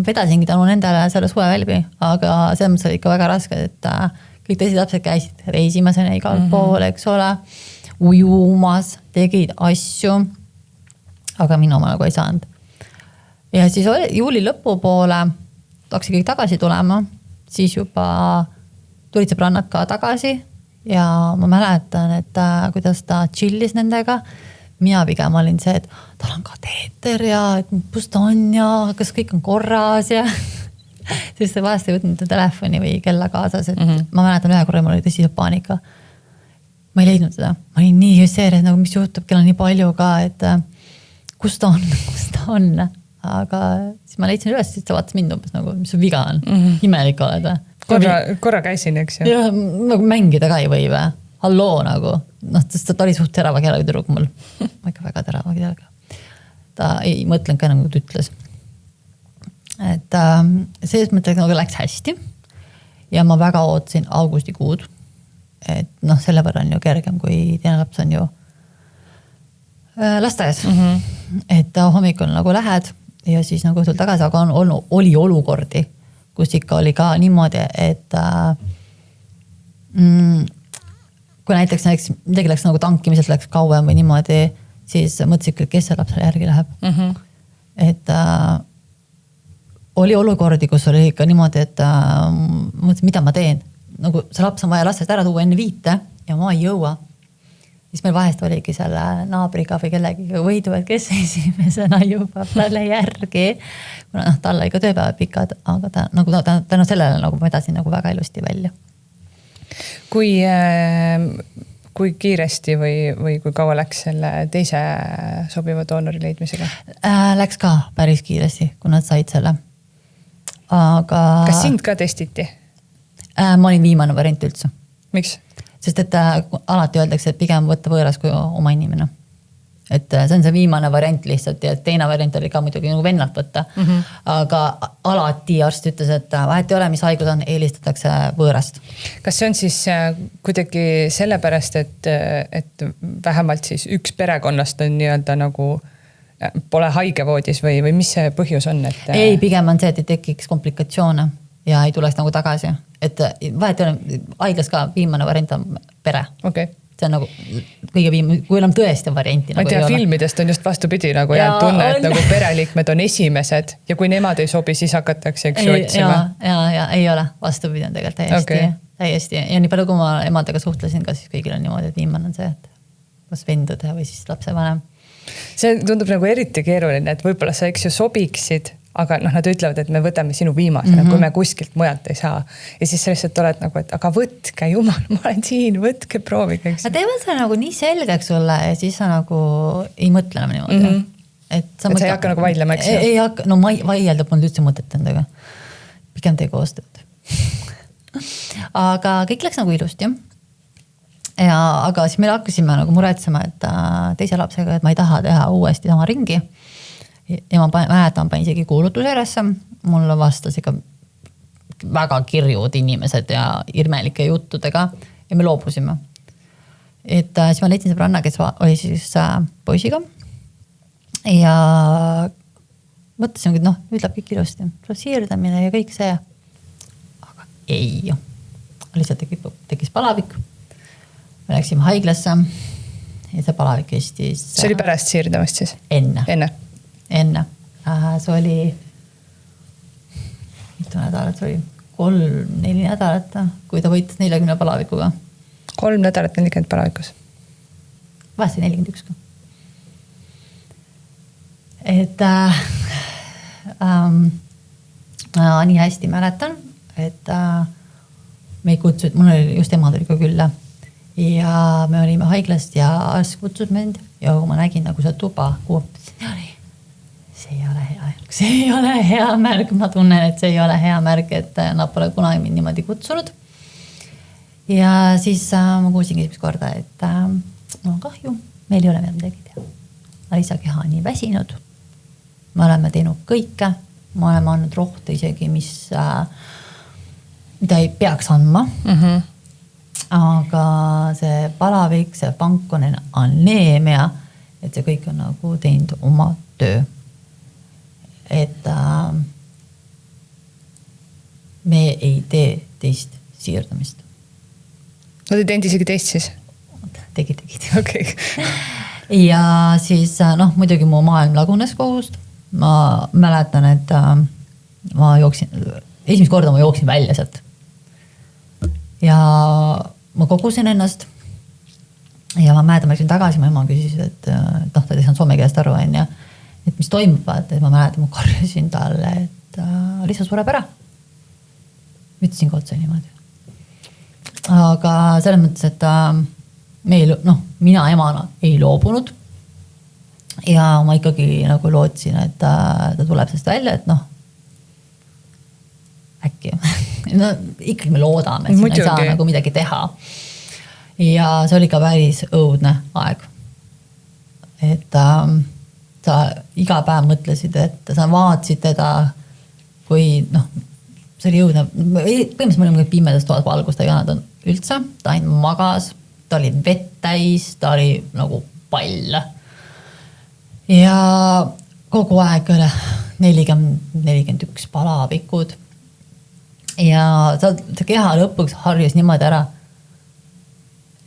vedasingi tänu nendele selle suve välbi, aga selles mõttes oli ikka väga raske, et kõik teised lapsed käisid reisimas ja igal pool, eks ole, ujumas, tegid asju, aga mina nagu ei saanud. Ja siis juuli lõpu poole hakkasid kõik tagasi tulema, siis juba tulid sõbrannad ka tagasi ja ma mäletan, et kuidas ta chillis nendega. Mina pigem olin see, et tal on kateeter ja kus ta on ja kas kõik on korras ja siis vahest ei võtnud telefoni või kella kaasas, et ma mäletan ühe korra, mul oli tõsi paanika. Ma ei leidnud seda. Ma olin nii seeres, nagu mis juhtub, kell on nii palju ka, et kus ta on. Aga siis ma leidsin üles, siis ta vaatas mind umbes nagu, mis su viga on. Imelik oled.
Korra käisin, eks ju.
Ja nagu mängida ka ei või või. Halloo nagu. Ta oli suht terava keelega tüdruk mul. Ma ikka väga terava keelega. Ta ei mõtlenud ka nagu ta ütles. Et selles mõttes nagu läks hästi. Ja ma väga ootasin augustikuud. Et selle võrra on ju kergem, kui teine laps on ju lasteaias. Et hommikul nagu lähed ja siis nagu õhtul tagasi, aga oli olukordi, kus ikka oli ka niimoodi, et kui näiteks midagi läks nagu tankimiselt läks kauem või niimoodi, siis mõtlesid, kes see lapsele järgi läheb. Et oli olukordi, kus oli ikka niimoodi, et mõtlesin, mida ma teen. Nagu see laps on vaja lastest ära tuua enne 5 ja ma ei jõua. Siis meil vahest oligi selle naabriga või kellegiga võidu, et kes esimesena juba talle järgi. Kuna tal oli ka tööpäevad pikad, aga tänu sellele nagu ma vedasin nagu väga ilusti välja.
Kui kiiresti või kui kaua läks selle teise sobiva doonori leidmisega?
Läks ka päris kiiresti, kui nad said selle. Aga
kas sind ka testiti?
Ma olin viimane variant üldse.
Miks?
Sest et alati öeldakse, et pigem võtta võõras kui oma inimene. et see on see viimane variant lihtsalt ja teine variant oli ka muidugi nagu vennalt võtta. Aga alati arst ütles, et vahet ei ole, mis haigus on, eelistatakse võõrast.
Kas see on siis kuidagi sellepärast, et vähemalt siis üks perekonnast on nii-öelda nagu pole haigevoodis või mis see põhjus on?
Ei, pigem on see, et ei tekiks komplikatsioone ja ei tuleks nagu tagasi. Et vahet ei ole, haiglas ka viimane variant on pere.
Okay.
See on nagu kõige viimane, kui on tõesti varianti.
Ma ei tea, filmidest on just vastupidi nagu jäänud tunne, et nagu pereliikmed on esimesed ja kui nemad ei sobi, siis hakatakse otsima.
Ja ei ole, vastupidi on tegelikult täiesti. Ja nii palju, kui ma emadega suhtlesin, ka siis kõigil on niimoodi, et viimane on see, et kas vendude või siis lapsevanem.
See tundub nagu eriti keeruline, et võib-olla sa eks ju sobiksid, aga nad ütlevad, et me võtame sinu viimasena, kui me kuskilt mujalt ei saa. Ja siis sa lihtsalt oled nagu, et aga võtke, jumal, ma olen siin, võtke, proovige.
Nad teevad seda nagu nii selgeks sulle ja siis sa nagu ei mõtle enam niimoodi.
Et sa ei hakka nagu vaidlema, eks?
Ei hakka, no vaielda polnud üldse mõtet endaga. Pigem tee koostööd. Aga kõik läks nagu ilusti. Aga siis meil hakkasime nagu muretsema, et teise lapsega, et ma ei taha teha uuesti sama ringi. Ja ma mäletan, panin isegi kuulutusjärjesse. Mulle vastas ikka väga kirjud inimesed ja irmelike juttudega ja me loobusime. Et siis ma leidsin sõbranna, kes oli siis poisiga ja mõtlesin, et nüüd läheb kõik ilusti. Siirdamine ja kõik see. Aga ei. Lihtsalt tekkis palavik. Me läksime haiglasse ja see palavik kestis.
See oli pärast siirdamist siis?
Enne. See oli mitu nädalat, see oli 3-4 nädalat, kui ta võitis 40 palavikuga.
3 nädalat 40 palavikus?
Vahest 41. Et nii hästi mäletan, et me ei kutsunud, mul oli just ema tuli ka külla ja me olime haiglast ja arst kutsus mind ja kui ma nägin nagu see tuba kuupisin, see ei ole hea märk, ma tunnen, et see ei ole hea märk, et nad pole kunagi mind niimoodi kutsunud. Ja siis ma kuulsin esimest korda, et kahju, meil ei ole midagi teha. Alisa keha on nii väsinud, me oleme teinud kõike, me oleme andnud rohte isegi, mida ei peaks andma. Aga see palavik, see pankone aneemia, et see kõik on nagu teinud oma töö. Et me ei tee teist siirdamist.
Nad ei teinud isegi teist siis?
Tegid.
Okay.
Ja siis muidugi mu maailm lagunes kohust. Ma mäletan, et ma jooksin, esimest korda ma jooksin välja sealt. Ja ma kogusin ennast. Ja ma mäletan, ma läksin tagasi, mu ema küsis, et ta ei saanud soome keelest aru, et mis toimub, et ma mäletan, ma karjusin talle, et Liisa sureb ära. Ütlesin ka otse niimoodi. Aga selles mõttes, et mina emana ei loobunud ja ma ikkagi nagu lootsin, et ta tuleb sellest välja, et äkki. Ikkagi me loodame, et siin ei saa nagu midagi teha. Ja see oli ka päris õudne aeg. Et sa iga päev mõtlesid, et sa vaatasid teda, kui see oli õudne. Põhimõtteliselt me olime pimedast toas valgust, ta ei annanud üldse, ta ainult magas, ta oli vett täis, ta oli nagu pall. Ja kogu aeg oli 40-41 palavikud. Ja see keha lõpuks harjus niimoodi ära,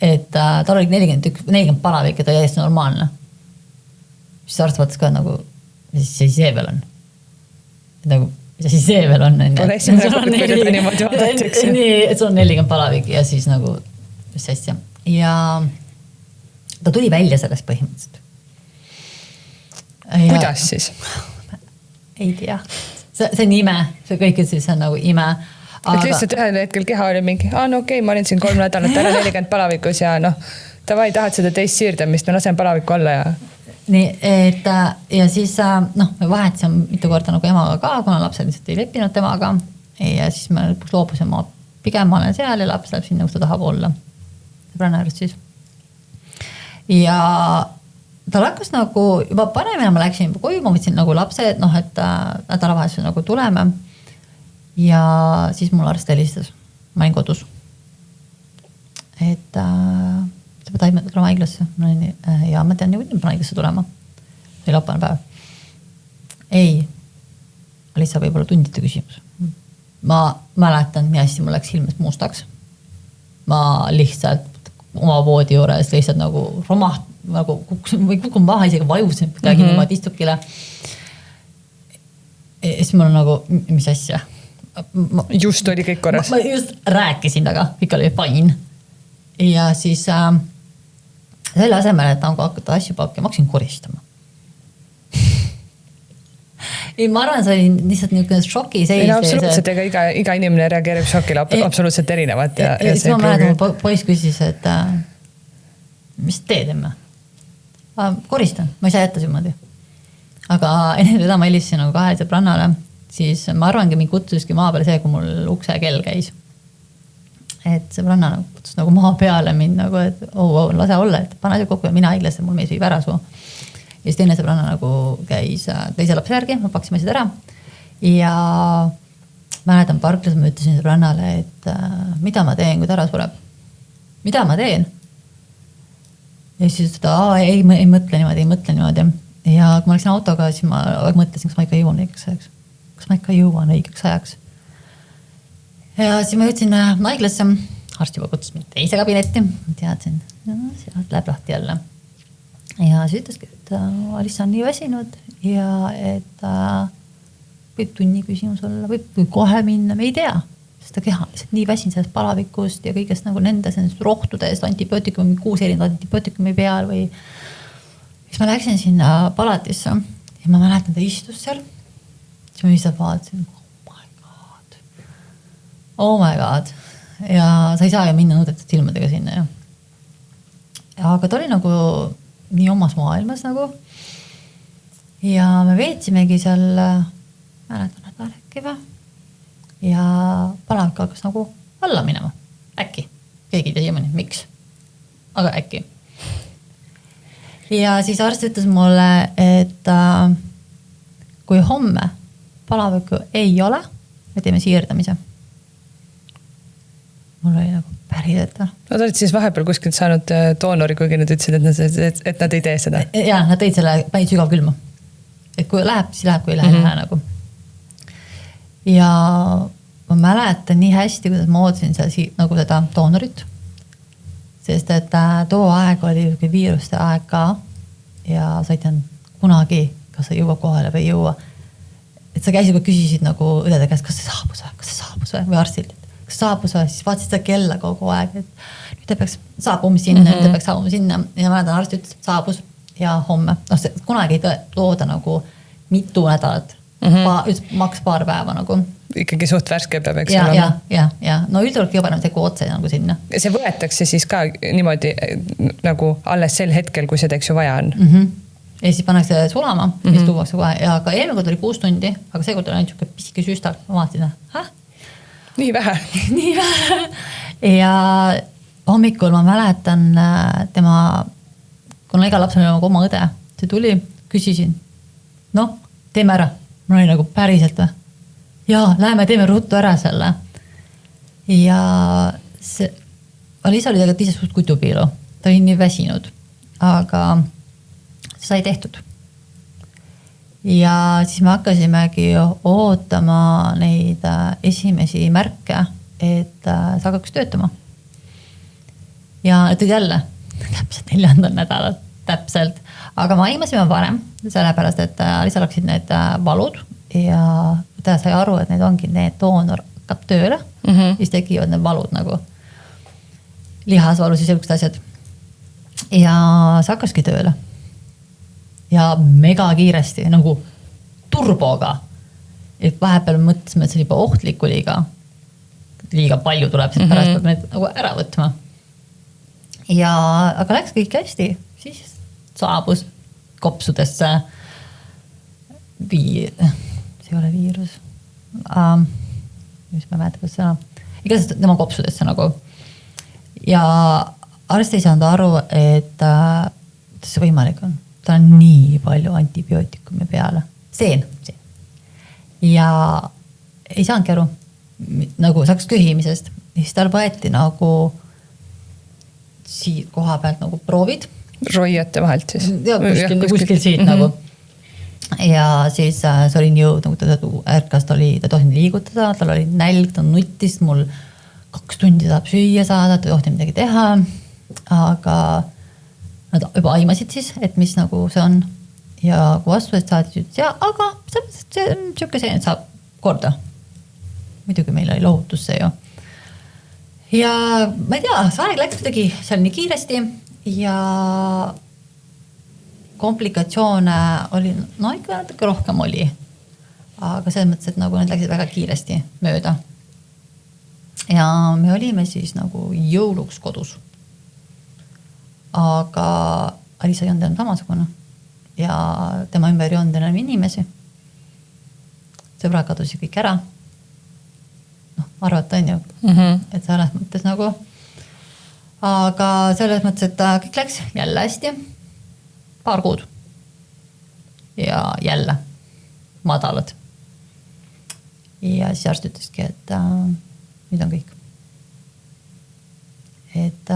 et tal oli 40 palavik ja ta oli täiesti normaalne. Siis arst vaatas ka nagu, mis see veel on? Nagu, mis see veel on?
Pole esimene kord, kui seda niimoodi vaadatakse.
Nii, et sul on 40 palavik ja siis nagu, mis asja. Ja ta tuli välja sellest põhimõtteliselt.
Kuidas siis?
Ei tea. See on ime, see kõik siis on nagu ime.
Et lihtsalt ühel hetkel keha oli mingi, okei, ma olin siin 3 nädalat ära 40 palavikus ja tavai, tahad seda teist siirdamist, ma lasen palaviku alla ja...
Nii, et ja siis me vahetasime mitu korda nagu emaga ka, kuna lapsed lihtsalt ei leppinud temaga ja siis me lõpuks loobusime, pigem olen seal ja laps läheb sinna, kus ta tahab olla. Sõbrana äärest siis. Ja tal hakkas nagu juba panemine, ma läksin koju, ma võtsin nagu lapse, et noh, et nädalavahetusel nagu tuleme. Ja siis mul arst helistas, ma olin kodus. Et sa pead aimata tulema haiglasse. Ja ma tean, et ma haiglasse tulema. See oli lappane päev. Ei, lihtsalt võib-olla tundide küsimus. Ma mäletan, nii hästi mul läks silmest mustaks. Ma lihtsalt oma voodi juures lihtsalt nagu romaht, nagu kukun maha, isegi vajusin midagi niimoodi istukile. Ja siis mul on nagu, mis asja?
Just oli kõik korras.
Ma just rääkisin taga, kõik oli fine. Ja siis selle asemel, et nagu hakata asju pakkima, ma hakkasin koristama. Ei, ma arvan, see oli lihtsalt niisugune šoki seis.
Absoluutselt, ega iga inimene reageerib šokile absoluutselt erinevat.
Ja siis ma mäletan, mu poiss küsis, et mis teed emme? Koristan, ma ei saa jätta siimoodi. Aga enne seda ma helistasin nagu 2 sõbrannale, siis ma arvangi, mind kutsuski maa peale see, kui mul ukse kell käis. Et sõbranna kutsus nagu maa peale mind, nagu, et lase olla, et pane see kokku ja mina haiglasse, mul mees viib ära su. Ja siis teine sõbranna nagu käis teise lapse järgi, ma paksime seda ära. Ja mäletan parklas, ma ütlesin sõbrannale, et mida ma teen, kui ta ära sureb? Mida ma teen? Ja siis ütleda, ei mõtle niimoodi. Ja kui ma läksin autoga, siis ma mõtlesin, kas ma ikka jõuan õigeks ajaks. Kas ma ikka jõuan õigeks ajaks. Ja siis ma jõudsin haiglasse, arst juba kutsus mind teise kabinetti. Ma teadsin, sealt läheb lahti jälle. Ja siis ütleski, et Alissa on nii väsinud ja et võib tunni küsimus olla, võib kohe minna, me ei tea. Sest ta keha lihtsalt nii väsin sellest palavikust ja kõigest nagu nendest rohtudest, antibiootikumi, 6 erinevat antibiootikumi peal või siis ma läksin sinna palatisse ja ma mäletan, ta istus seal. Siis ma lihtsalt vaatasin, oh my god. Ja sa ei saa ju minna nõudetud silmadega sinna. Ja aga ta oli nagu nii omas maailmas nagu. Ja me veetsimegi seal mäletan nädal äkki või. Ja palavik hakkas nagu alla minema. Äkki. Keegi ei tea siiamaani, miks. Aga äkki. Ja siis arst ütles mulle, et kui homme palavikku ei ole, me teeme siirdamise. Mul oli nagu pärideta.
Nad olid siis vahepeal kuskilt saanud doonori, kuigi nad ütlesid, et nad ei tee seda.
Ja, nad tõid selle päid sügav külma. Et kui läheb, siis läheb, kui ei lähe nagu. Ja ma mäletan nii hästi, kuidas ma ootasin seal nagu seda doonorit. Sest et too aeg oli viiruste aeg ka ja sa ei tean kunagi, kas sa jõua kohale või ei jõua. Et sa käisid, kui küsisid nagu õdede käest, kas see saabus või arstilt. Kas saabus või, siis vaatasid seda kella kogu aeg, et nüüd ta peaks saabuma sinna, nüüd ta peaks saabuma sinna. Ja ma näedan, arst ütles, et saabus ja homme. Kunagi ei tooda nagu mitu nädalat, maks paar päeva nagu.
Ikkagi suht värske peab, eks ole.
Ja. No üldjuhul kõige parem tegu otse nagu sinna.
See võetakse siis ka niimoodi nagu alles sel hetkel, kui seda eks ju vaja on.
Ja siis pannakse sulama, siis tuuakse kohe. Ja ka eelmine kord oli 6 tundi, aga see kord oli ainult pisike süstal. Ma vaatasin,
Nii vähe.
Nii vähe. Ja hommikul ma mäletan tema, kuna iga laps oli oma õde, see tuli, küsisin, teeme ära. Mul oli nagu päriselt või? Jaa, läheme, teeme ruttu ära selle. Ja see, Alisa oli tegelikult ise suht kutupiilu. Ta oli nii väsinud, aga see sai tehtud. Ja siis me hakkasimegi ootama neid esimesi märke, et see hakkaks töötama. Ja tõid jälle täpselt 4. nädalat, täpselt. Aga me aimasime varem, sellepärast, et Alisa laksid need valud ja ta sai aru, et need ongi need doonor hakkab tööle, siis tekivad need valud nagu lihasvalus ja sellised asjad. Ja see hakkaski tööle. Ja mega kiiresti, nagu turboga. Et vahepeal mõtlesime, et see juba ohtlikku liiga palju tuleb, sest pärast peab need nagu ära võtma. Ja, aga läks kõik hästi, siis saabus kopsudesse see ei ole viirus. Mis ma mäletan, kas sõna. Igatahes tema kopsudesse nagu. Ja arst ei saanud aru, et see võimalik on. ta on nii palju antibiootikumi peale. Seen. Ja ei saanudki aru, nagu saaks köhimisest. Siis tal võeti nagu siit koha pealt nagu proovid.
Roiate vahelt siis?
Ja, kuskil siit nagu. Ja siis see oli nii jõud, nagu ta ärkas, ta tohtinud liigutada, tal oli nälg, ta nuttis, mul 2 tundi saab süüa saada, ta tohtinud midagi teha. Aga nad juba aimasid siis, et mis nagu see on. Ja kui vastused saadi, ütles, aga see on siuke see, et saab korda. Muidugi meil oli lohutus see ju. Ja ma ei tea, see aeg läks tegi seal nii kiiresti ja komplikatsioone oli, no ikka natuke rohkem oli. Aga selles mõttes, et nagu need läksid väga kiiresti mööda. Ja me olime siis nagu jõuluks kodus. Aga Alisa ei olnud enam samasugune ja tema ümber ei olnud enam inimesi. Sõbrad kadusid kõik ära. Arvata on ju, et selles mõttes nagu. Aga selles mõttes, et kõik läks jälle hästi. 2 kuud. Ja jälle madalad. Ja siis arst ütleski, et nüüd on kõik. Et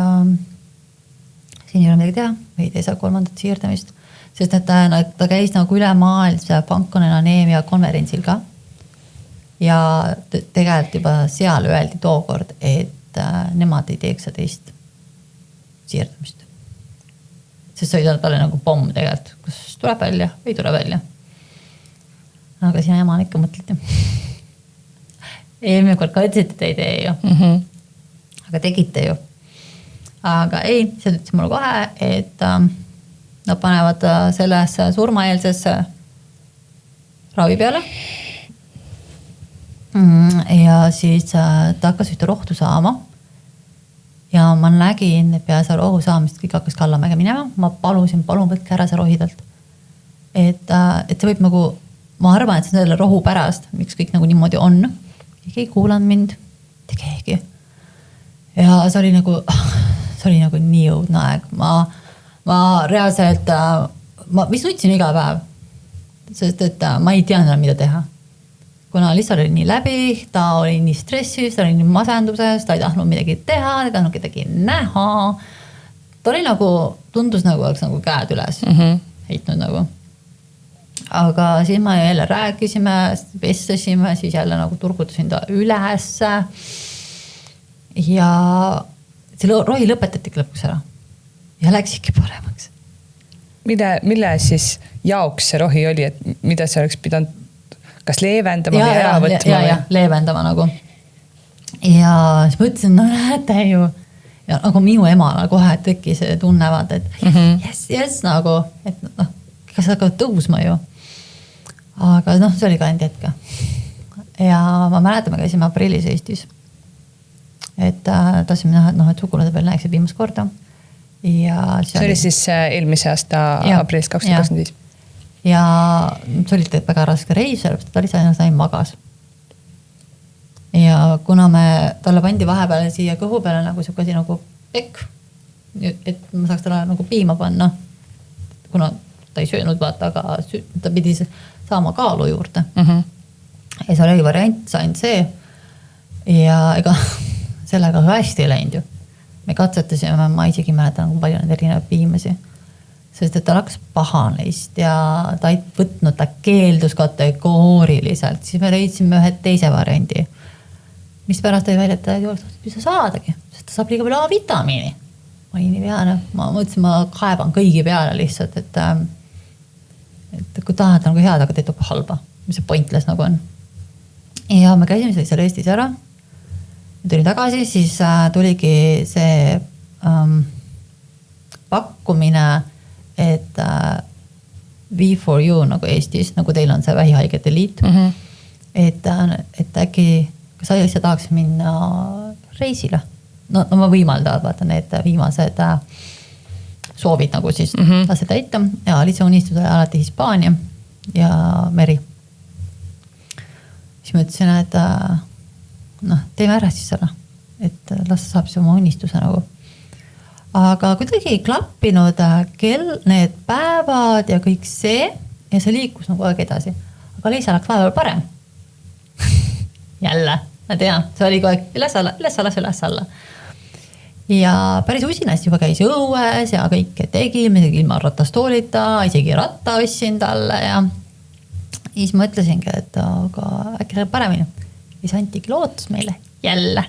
siin ei ole midagi teha, või ei saa 3. siirdamist. Sest et ta käis nagu ülemaailmse pankonen aneemia konverentsil ka. Ja tegelikult juba seal öeldi tookord, et nemad ei teeks teist siirdamist. Sest see oli talle nagu pomm tegelikult, kas tuleb välja või ei tule välja. Aga sina emana ikka mõtleti. Eelmine kord ka ütlesite, et ei tee ju. Aga tegite ju. Aga ei, see ütles mulle kohe, et nad panevad sellesse surmaeelsesse ravi peale. Ja siis ta hakkas ühte rohtu saama ja ma nägin, et peale seal rohu saamist kõik hakkas Kallamäge minema. Ma palun võtke ära see rohidelt. Et see võib nagu, ma arvan, et see selle rohu pärast, miks kõik nagu niimoodi on. Keegi ei kuulanud mind, mitte keegi. Ja see oli nagu nii jõudne aeg. Ma reaalselt, ma nutsin iga päev, sest et ma ei teadnud, mida teha. Kuna Lissal oli nii läbi, ta oli nii stressis, ta oli nii masenduses, ta ei tahtnud midagi teha, ta ei tahtnud kedagi näha. Ta oli nagu, tundus nagu oleks nagu käed üles heitnud nagu. Aga siis ma jälle rääkisime, vestlesime, siis jälle nagu turgutasin ta üles. Ja see rohi lõpetatigi lõpuks ära. Ja läks ikka paremaks.
Mille siis jaoks see rohi oli, et mida see oleks pidanud kas leevendama või ära võtma?
Ja, leevendama nagu. Ja siis mõtlesin, no näete ju. Ja nagu minu emana kohe tekkis tunnevad, et yes, nagu, et kas hakkavad tõusma ju. Aga see oli ka enda hetke. Ja ma mäletan, me käisime aprillis Eestis. Et tahtsime näha, et sukulade peal näeksid viimast korda. Ja
see oli siis eelmise aasta aprillis 2025.
Ja see oli väga raske reis, sellepärast ta lihtsalt ainult magas. Ja kuna talle pandi vahepeal siia kõhu peale nagu siukasi nagu pekk, et ma saaks talle nagu piima panna, kuna ta ei söönud vaata, aga ta pidi saama kaalu juurde. Ja seal oli variant, sain see ja ega sellega hästi ei läinud ju. Me katsetasime, ma isegi mäletan, kui palju need erinevad piimasi. Sest et ta hakkas paha neist ja ta ei võtnud, ta keeldus kategooriliselt. Siis me leidsime ühe teise variandi, mis pärast tõi välja, et ta ei saa saadagi, sest ta saab liiga palju A-vitamiini. Ma olin nii peale, ma mõtlesin, ma kaeban kõigi peale lihtsalt, et kui tahad nagu head, aga teed toob halba, mis see pointless nagu on. Ja me käisime seal Eestis ära, tuli tagasi, siis tuligi see pakkumine, et V4U nagu Eestis, nagu teil on see vähihaigete liit, et äkki, kas sa lihtsalt tahaks minna reisile? No ma võimaldavad, vaata need viimased soovid nagu siis lase täita ja lihtsalt unistus alati Hispaania ja meri. Siis ma ütlesin, et teeme ära siis ära, et las saab see oma unistuse nagu. aga kuidagi ei klappinud need päevad ja kõik see ja see liikus nagu aeg edasi. Aga Liisa läks vahepeal parem. Jälle, ma tean, see oli kogu aeg üles alla. Ja päris usinasti juba käis õues ja kõike tegi, midagi ilma ratastoolita, isegi ratta ostsin talle ja siis mõtlesingi, et aga äkki läheb paremini. Siis antigi lootus meile jälle.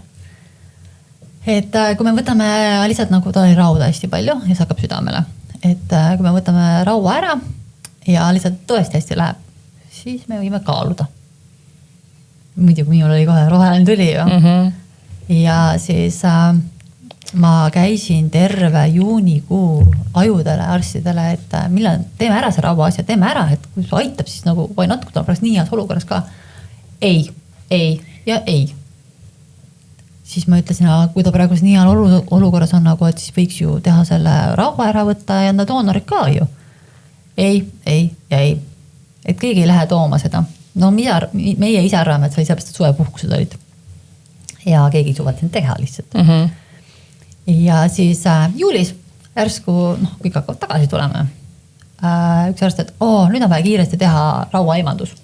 Et kui me võtame lihtsalt nagu ta oli rauda hästi palju ja see hakkab südamele. Et kui me võtame raua ära ja lihtsalt tõesti hästi läheb, siis me võime kaaluda. Muidugi minul oli kohe roheline tuli ju. Ja siis ma käisin terve juunikuu ajudele, arstidele, et millal teeme ära see raua asja, teeme ära, et kui see aitab, siis nagu või natuke ta pärast nii heas olukorras ka. Ei ja ei. Siis ma ütlesin, kui ta praegu nii heal olukorras on, nagu, et siis võiks ju teha selle raua ära võtta ja enda doonorid ka ju. Ei. Et keegi ei lähe tooma seda. No meie ise arvame, et see oli sellepärast, et suvepuhkused olid. Ja keegi ei suvat teha lihtsalt. Ja siis juulis järsku, kui hakkavad tagasi tulema, üks arst, et nüüd on vaja kiiresti teha rauaimandus.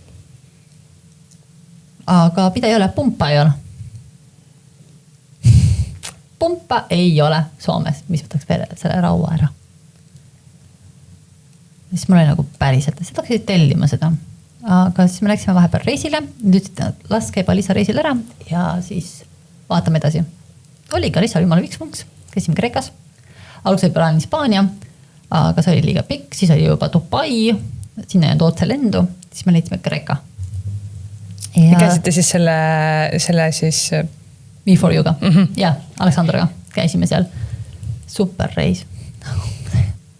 Aga mida ei ole, pumpa ei ole. Pumpa ei ole Soomes, mis võtaks selle raua ära. Siis mul oli nagu päriselt, seda hakkasid tellima seda. Aga siis me läksime vahepeal reisile, nüüd laske juba Liisa reisil ära ja siis vaatame edasi. Oli ka Liisa jumala viksmunks, käisime Kreekas. Alguses oli plaan Hispaania, aga see oli liiga pikk, siis oli juba Dubai, sinna ei olnud otse lendu, siis me leidsime Kreeka.
Ja käisite siis selle siis...
Me4Uga. Ja, Aleksandriga käisime seal. Super reis.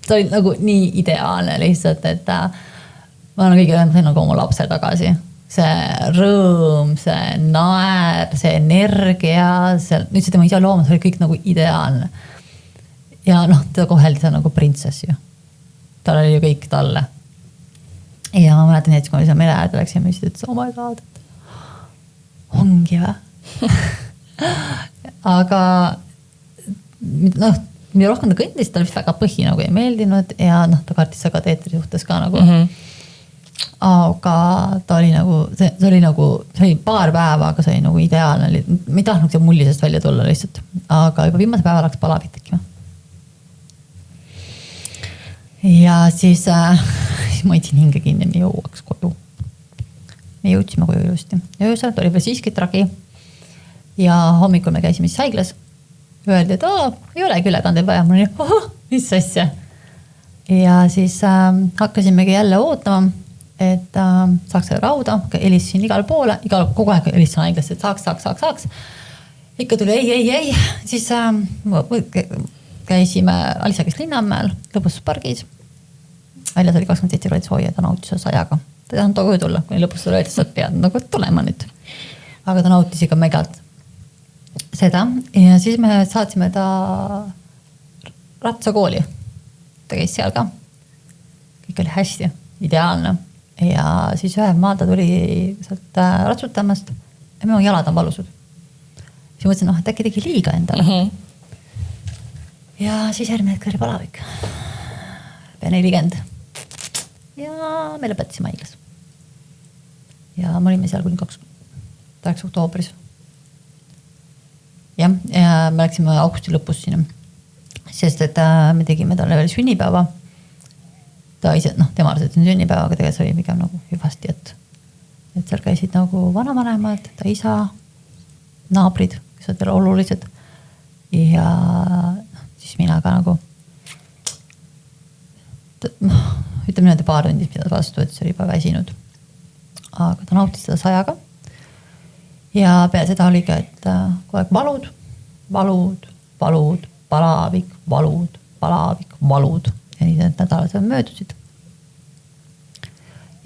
See oli nagu nii ideaalne lihtsalt, et ma olen kõige sain nagu oma lapse tagasi. See rõõm, see naer, see energia, nüüd see tema isa looma, see oli kõik nagu ideaalne. Ja teda koheldi see nagu printsess ju. Tal oli ju kõik talle. Ja ma mäletan nii, et kui ma seal mere äärde läksime, siis ütles, oh my god, ongi või? Aga mida rohkem ta kõndis, ta oli väga põhi nagu ei meeldinud ja ta kartis väga teetri suhtes ka nagu. Aga ta oli nagu, see oli paar päeva, aga see oli nagu ideaalne. Me ei tahtnud see mullisest välja tulla lihtsalt. Aga juba viimase päeva läks palavik tekkima. Ja siis ma hoidsin hinge kinni, me jõuaks koju. Me jõudsime koju ilusti. Öösel oli veel siiski tragi. Ja hommikul me käisime siis haiglas. Öeldi, et ei olegi ülekandel vaja. Mul oli, mis asja. Ja siis hakkasimegi jälle ootama, et saaks selle rauda. Helistasin igal poole, kogu aeg helistasin haiglasse, et saaks. Ikka tuli ei. Siis käisime Alisakis Linnamäel, Lõbustuspargis. Väljas oli 27 kraadi sooja ja ta nautis sajaga. Ta ei tahtnud koju tulla, kuni lõpus ta öeldi, et pead nagu tulema nüüd. Aga ta nautis ikka megalt seda ja siis me saatsime ta ratsakooli. Ta käis seal ka. Kõik oli hästi, ideaalne. Ja siis ühe maal ta tuli sealt ratsutamast ja minu jalad on valusud. Siis mõtlesin, et äkki tegi liiga endale. Ja siis järgmine hetk oli palavik. Pea 40. Ja me lõpetasime haiglas. Ja me olime seal kuni 8. oktoobris. Ja me läksime augusti lõpus sinna. Sest et me tegime talle veel sünnipäeva. Ta ise, tema arvas, et see on sünnipäeva, aga tegelikult see oli pigem nagu hüvasti, et seal käisid nagu vanavanemad, ta isa, naabrid, kes on teile olulised. Ja siis mina ka nagu ütleme niimoodi paar tundis pidas vastu, et see oli juba väsinud. Aga ta nautis seda sajaga. Ja peale seda oli ka, et kogu aeg valud, palavik, valud. Ja nii need nädalad möödusid.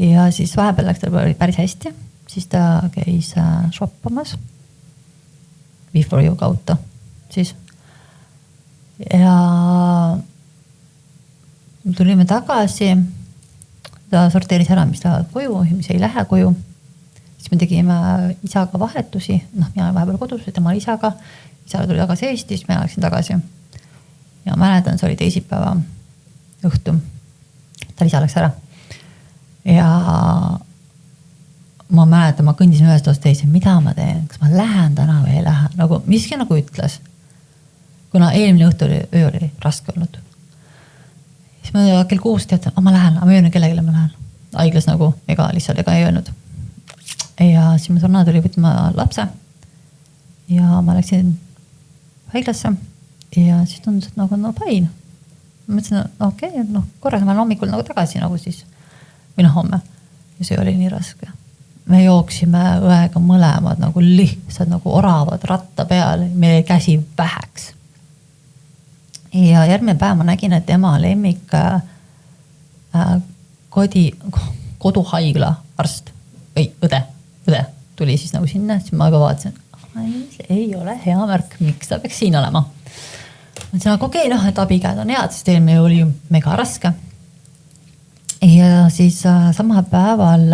Ja siis vahepeal läks ta päris hästi. Siis ta käis shoppamas. Me4U kauta. Siis. Ja tulime tagasi. Ta sorteeris ära, mis lähevad koju, mis ei lähe koju. Siis me tegime isaga vahetusi. Mina olen vahepeal kodus, tema isaga. Isaga tuli tagasi Eestis, mina läksin tagasi. ja mäletan, see oli teisipäeva õhtu. ta isa läks ära. Ja ma mäletan, ma kõndisin ühest toast teise, mida ma teen, kas ma lähen täna või ei lähe, nagu miski nagu ütles. Kuna eelmine õhtu öö oli raske olnud. Siis ma kell 6 teatan, ma lähen, ma ei öelnud kellelegi, ma lähen. Haiglas nagu, ega lihtsalt ega ei öelnud. Ja siis ma tornaa tuli võtma lapse. Ja ma läksin haiglasse. Ja siis tundus, et nagu no pain. Ma mõtlesin, okei, korras ma olen hommikul nagu tagasi nagu siis. Või homme. Ja see oli nii raske. Me jooksime õega mõlemad nagu lihtsalt nagu oravad ratta peal. Meil käsi väheks. Ja järgmine päev ma nägin, et tema lemmik koduhaigla arst või õde tuli siis nagu sinna, siis ma juba vaatasin, see ei ole hea märk, miks ta peaks siin olema. Ma ütlesin, aga okei, et abikäed on head, sest eelmine oli mega raske. Ja siis sama päeval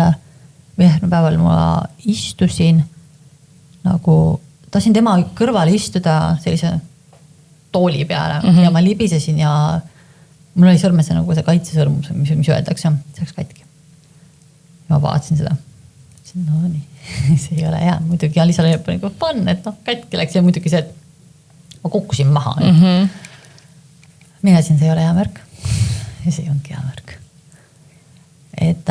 ma istusin nagu, tahtsin tema kõrval istuda sellise tooli peale ja ma libisesin ja mul oli sõrmes nagu see kaitsesõrmus, mis öeldakse, see oleks katki. Ja ma vaatasin seda. No nii, see ei ole hea. Muidugi ja lisale lõpp nagu fun, et katki läks ja muidugi see, et ma kukkusin maha. Mina siin, see ei ole hea märk. Ja see ongi hea märk. Et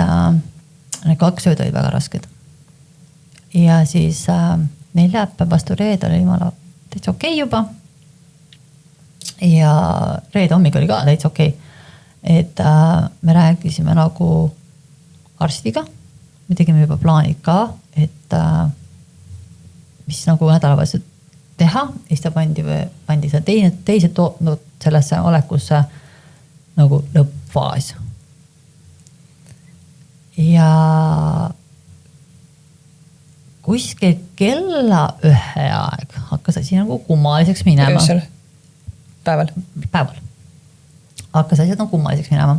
need 2 ööd olid väga rasked. Ja siis neljapäev vastu reed oli jumala täitsa okei juba. Ja reede hommik oli ka täitsa okei. Et me rääkisime nagu arstiga. Me tegime juba plaanid ka, et mis nagu nädalavaselt teha. Ja siis ta pandi see teised sellesse olekusse nagu lõppfaas. Ja kuskil kella 1 aeg hakkas asi nagu kummaliseks minema.
Öösel? Päeval?
Päeval. Hakkas asjad nagu kummaliseks minema.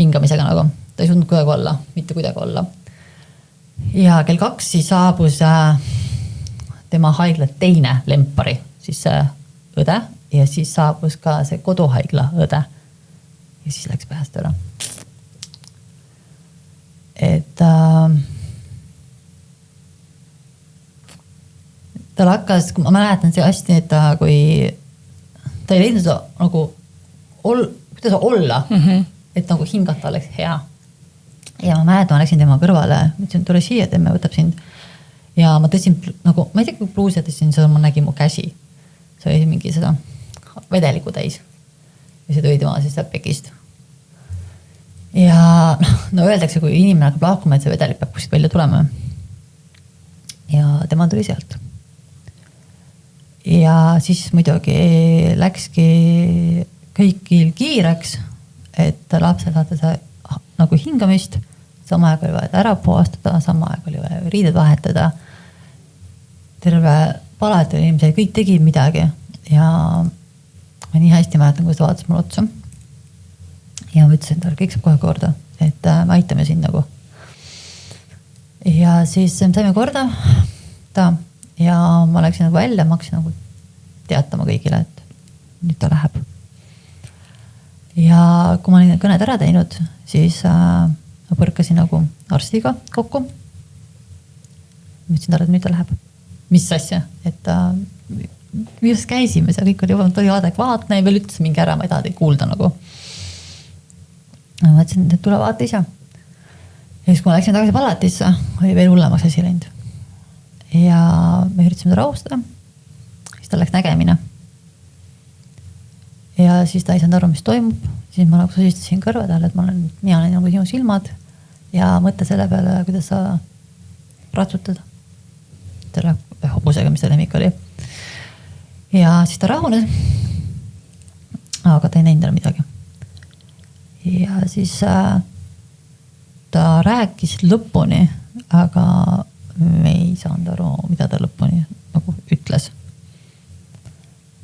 Hingamisega nagu. Ta ei suutnud kuidagi olla, mitte kuidagi olla. Ja kell 2 siis saabus tema haigla teine lempari, siis see õde. Ja siis saabus ka see koduhaigla õde. Ja siis läks pääst ära. Et tal hakkas, ma mäletan see hästi, et kui ta ei leidnud seda nagu kuidas olla, et nagu hingata oleks hea. Ja ma mäletan, ma läksin tema kõrvale, mõtlesin, tule siia, teeme võtab sind. Ja ma tõstsin, nagu, ma ei tea, kui pluusi tõstsin seda, ma nägin mu käsi. See oli mingi seda vedeliku täis. Ja see tõi tema siis pekist. Ja no öeldakse, kui inimene hakkab lahkuma, et see vedelik peab kuskilt välja tulema. Ja tema tuli sealt. Ja siis muidugi läkski kõikil kiireks, et lapsel saada see nagu hingamist, sama aeg oli vaja ära puhastada, sama aeg oli vaja riided vahetada. Terve palati oli inimesed, kõik tegid midagi ja ma nii hästi mäletan, kui ta vaatas mul otsa. Ja ma ütlesin, et kõik saab kohe korda, et me aitame siin nagu. Ja siis saime korda ja ma läksin nagu välja, ma hakkasin nagu teatama kõigile, et nüüd ta läheb. Ja kui ma olin kõned ära teinud, siis ma põrkasin nagu arstiga kokku. Ma ütlesin talle, et nüüd ta läheb. Mis asja? Et me just käisime, see kõik oli juba, ta oli adekvaatne ja veel ütles mingi ära, ma ei taha teid kuulda nagu. Ma ütlesin, et tule vaata ise. Ja siis kui ma läksin tagasi palatisse, oli veel hullemaks asi läinud. Ja me üritasime ta rahustada. Siis ta läks nägemine. Ja siis ta ei saanud aru, mis toimub. Siis ma nagu sosistasin kõrva talle, et mina olen nagu sinu silmad ja mõtle selle peale, kuidas sa ratsutada. Selle hobusega, mis ta lemmik oli. Ja siis ta rahunes. Aga ta ei näinud talle midagi. Ja siis ta rääkis lõpuni, aga me ei saanud aru, mida ta lõpuni nagu ütles.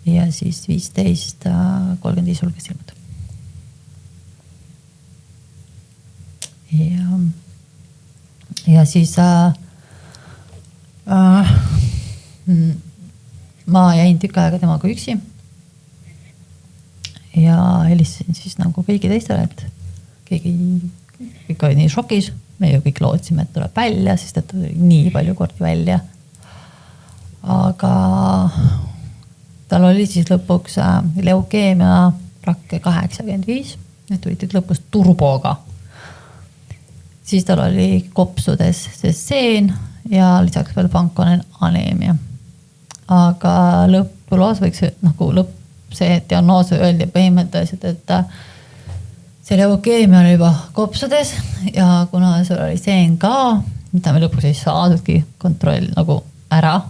Ja siis 15:35 sulges silmad. Ja siis ma jäin tükk aega temaga üksi. ja helistasin siis nagu kõigi teistele, et kõik oli nii šokis, me ju kõik lootsime, et tuleb välja, sest et tuli nii palju kordi välja. Aga tal oli siis lõpuks leukeemia rakke 85, need tulid lõpus turboga. Siis tal oli kopsudes see seen ja lisaks veel pankonen aneemia. Aga lõppuloos võiks nagu see diagnoos öeldi põhimõtteliselt, et see leukeemia oli juba kopsudes ja kuna seal oli seen ka, mida me lõpuks ei saadudki kontroll nagu ära.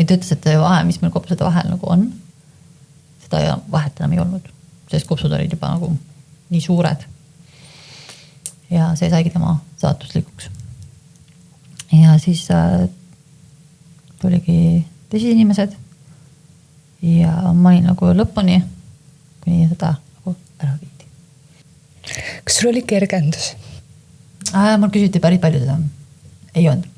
Et ütles, et vahe, mis meil kopsude vahel nagu on, seda vahet enam ei olnud, sest kopsud olid juba nagu nii suured. Ja see saigi tema saatuslikuks. Ja siis tuligi teised inimesed ja ma olin nagu lõpuni, kuni seda nagu ära viidi.
Kas sul oli kergendus?
Mul küsiti päris palju seda. Ei olnud.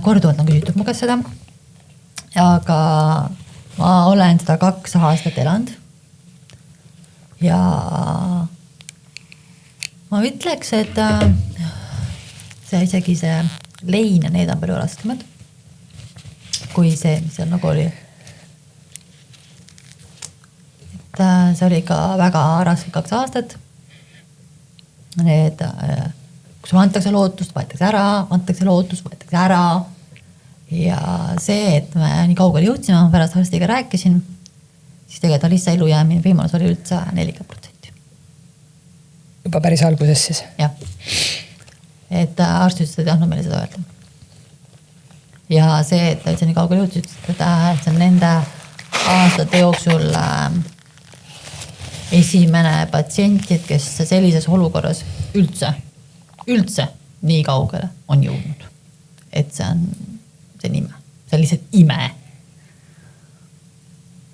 Korduvalt on küsitud mu käest seda. Aga ma olen seda 2 aastat elanud. Ja ma ütleks, et see isegi see lein ja need on palju raskemad kui see, mis seal nagu oli. Et see oli ka väga raske 2 aastat. Need, kui sulle antakse lootust, võetakse ära, antakse lootust, võetakse ära. Ja see, et me nii kaugele jõudsime, ma pärast arstiga rääkisin, siis tegelikult Alissa elujäämine võimalus oli üldse 40%.
Juba päris alguses siis?
Jah. Et arst ütles, et jah, meile seda öelda. Ja see, et see nii kaugele jõudis, et see on nende aastate jooksul esimene patsientid, kes sellises olukorras üldse nii kaugele on jõudnud. Et see on see nime. See on lihtsalt ime.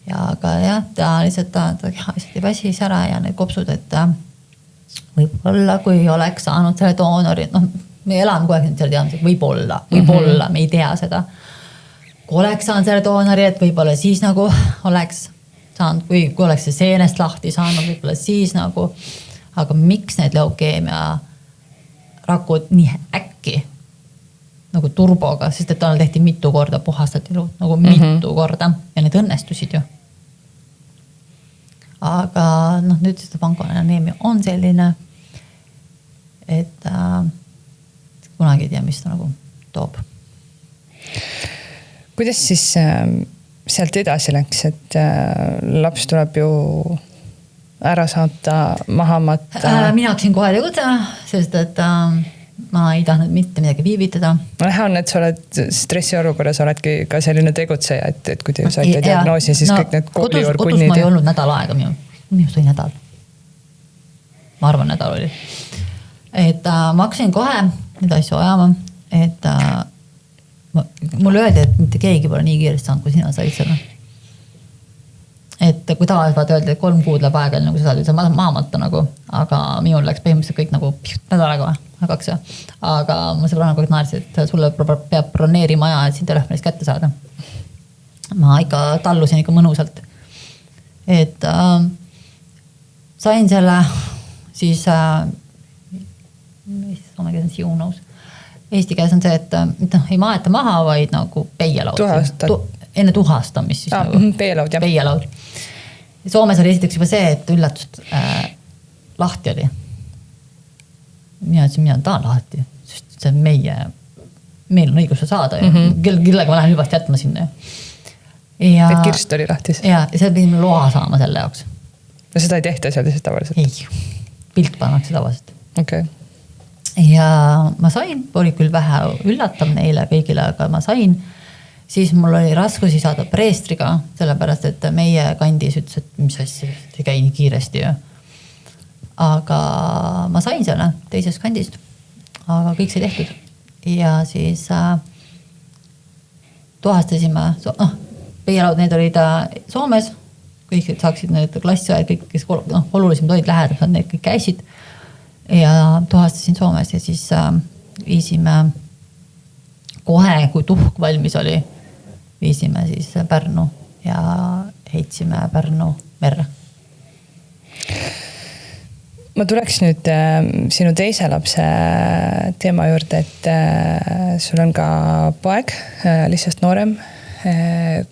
Ja aga jah, ta lihtsalt ei väsis ära ja need kopsud, et võib-olla kui oleks saanud selle doonori, me elame kogu aeg selle teadmisega, võib-olla, me ei tea seda. Kui oleks saanud selle doonori, et võib-olla siis nagu oleks saanud, kui oleks see seenest lahti saanud, võib-olla siis nagu, aga miks need leukeemia rakud nii äkki nagu turboga, sest et tal tehti mitu korda puhastati nagu mitu korda ja need õnnestusid ju. Aga nüüd seda pankoneaneemia on selline, et kunagi ei tea, mis ta nagu toob.
Kuidas siis sealt edasi läks, et laps tuleb ju ära saata, maha matta?
Mina hakkasin kohe tegutsema, sest et ma ei tahtnud mitte midagi viivitada.
Näha on, et sa oled stressiolukorras, oledki ka selline tegutseja, et kui te saite diagnoosi, siis kõik need kooliorkunnid.
Kodus ma ei olnud nädal aega, minust oli nädal. Ma arvan, nädal oli. Et ma hakkasin kohe neid asju ajama, et mulle öeldi, et mitte keegi pole nii kiiresti saanud, kui sina said selle. Et kui tavaliselt öelda, et 3 kuud läheb aega, nagu sa saad üldse maha matta nagu, aga minul läks põhimõtteliselt kõik nagu nädal aega või, kaks. Aga ma sõbranna kogu naersi, et sulle peab broneerima aja, et siin telefonist kätte saada. Ma ikka tallusin ikka mõnusalt. Et sain selle siis Eesti käes on see, et ei maeta maha, vaid nagu peielaud. Enne tuhastamist siis nagu. Peielaud. Soomes oli esiteks juba see, et üllatust lahti oli. Mina tahan lahti, sest see on meil on õigus saada ja kellega ma lähen hüvasti jätma sinna.
Et kirst oli lahti?
Ja see pidime loa saama selle jaoks.
Ja seda ei tehta seal lihtsalt tavaliselt?
Ei, pilt pannakse tavaliselt.
Okay.
Ja ma sain, oli küll vähe üllatav neile kõigile, aga ma sain. Siis mul oli raskusi saada preestriga, sellepärast, et meie kandis ütles, et mis asja, see käi nii kiiresti. Aga ma sain selle teisest kandist, aga kõik sai tehtud. Ja siis tuhastasime, peielaud, need olid Soomes, kõik saaksid need klassiajad, kõik, kes olulisemad olid lähedal, need kõik käisid. Ja tuhastasin Soomes ja siis viisime kohe, kui tuhk valmis oli, viisime siis Pärnu ja heitsime Pärnu merre.
Ma tuleks nüüd sinu teise lapse teema juurde, et sul on ka poeg, lihtsalt noorem.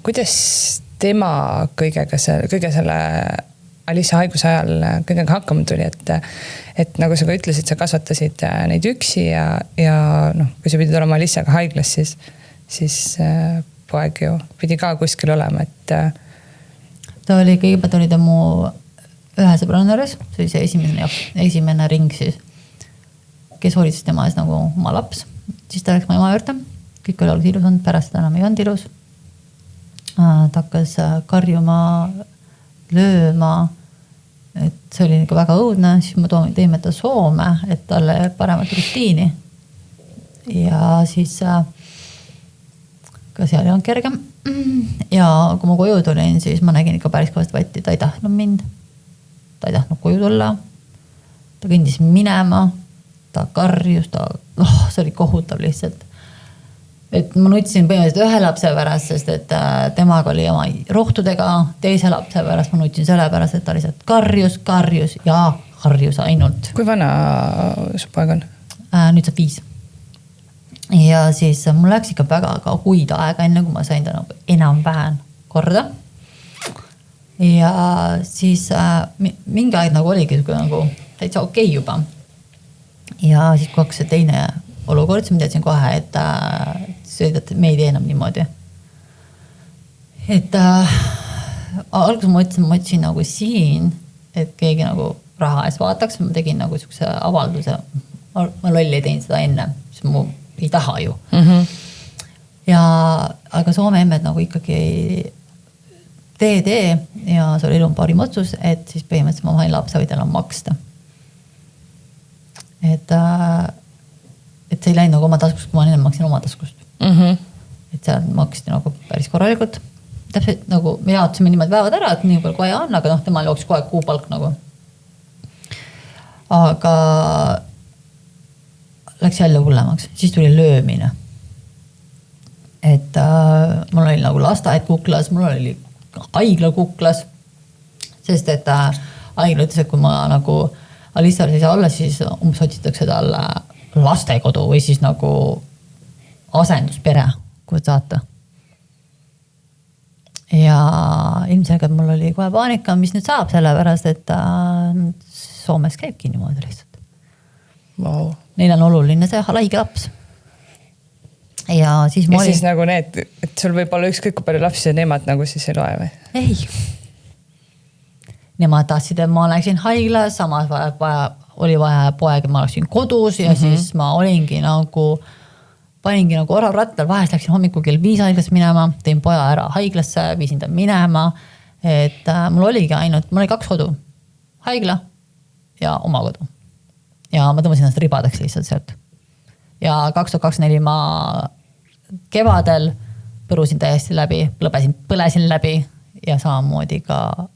Kuidas tema kõige selle Alisa haiguse ajal kõigega hakkama tuli, et nagu sa ka ütlesid, sa kasvatasid neid üksi ja kui sa pidid olema Alisaga haiglas, siis poeg ju pidi ka kuskil olema, et
kõigepealt oli ta mu ühe sõbrana juures, see oli see esimene ring siis, kes hoolitses tema ees nagu oma laps, siis ta läks mu ema juurde, kõik oli olnud ilus olnud, pärast ta enam ei olnud ilus. Ta hakkas karjuma, lööma, et see oli nagu väga õudne, siis ma tõime ta Soome, et talle paremat rutiini. Ja siis ka seal ei olnud kergem. Ja kui ma koju tulin, siis ma nägin ikka päris kõvasti vatti, ta ei tahtnud mind, ta ei tahtnud koju tulla, ta kõndis minema, ta karjus, see oli kohutav lihtsalt. Et ma nutsin põhimõtteliselt ühe lapse pärast, sest et temaga oli oma rohtudega, teise lapse pärast ma nutsin selle pärast, et ta lihtsalt karjus ja karjus ainult.
Kui vana su poeg on?
Nüüd saab 5. Ja siis mul läks ikka väga kuid aega enne, kui ma sain ta nagu enam-vähem korda. Ja siis mingi aeg nagu oligi nagu täitsa okei juba. Ja siis kui hakkas see teine olukord, siis ma teadsin kohe, et me ei tee enam niimoodi. Et alguses ma mõtlesin nagu siin, et keegi nagu raha ees vaataks, ma tegin nagu siukse avalduse, ma lolli ei teinud seda enne, siis ma ei taha ju. Ja aga Soome emmed nagu ikkagi tee ja see oli parim otsus, et siis põhimõtteliselt ma vahin lapse võid enam maksta. Et see ei läinud nagu oma taskust, kui ma enne maksin oma taskust. Et seal maksti nagu päris korralikult. Täpselt nagu me jaotusime niimoodi päevad ära, et nii palju kui on, aga tema jooksis kogu aeg kuupalk nagu. Aga läks jälle hullemaks. Siis tuli löömine. Et mul oli nagu lasteaed kuklas, mul oli haigla kuklas. Sest et haigla ütles, et kui ma nagu Alisal ei saa olla, siis otsitakse talle lastekodu või siis nagu asenduspere, kui saata. Ja ilmselgelt mul oli kohe paanika, mis nüüd saab selle pärast, et Soomes käibki niimoodi lihtsalt.
Wow.
Neil on oluline see haige laps. Ja siis
ja siis nagu need, et sul võib olla ükskõik kui palju lapsi ja nemad nagu siis ei loe või?
Ei. Nemad tahtsid, et ma läksin haiglas, samas oli vaja poeg, et ma läksin kodus ja siis ma paningi nagu oravrattal, vahest läksin hommikul kell 5 haiglas minema, tein poja ära haiglasse, viisin ta minema, et mul oli 2 kodu, haigla ja oma kodu. Ja ma tõmbasin ennast ribadeks lihtsalt sealt. Ja 2024 ma kevadel põrusin täiesti läbi, põlesin läbi ja samamoodi ka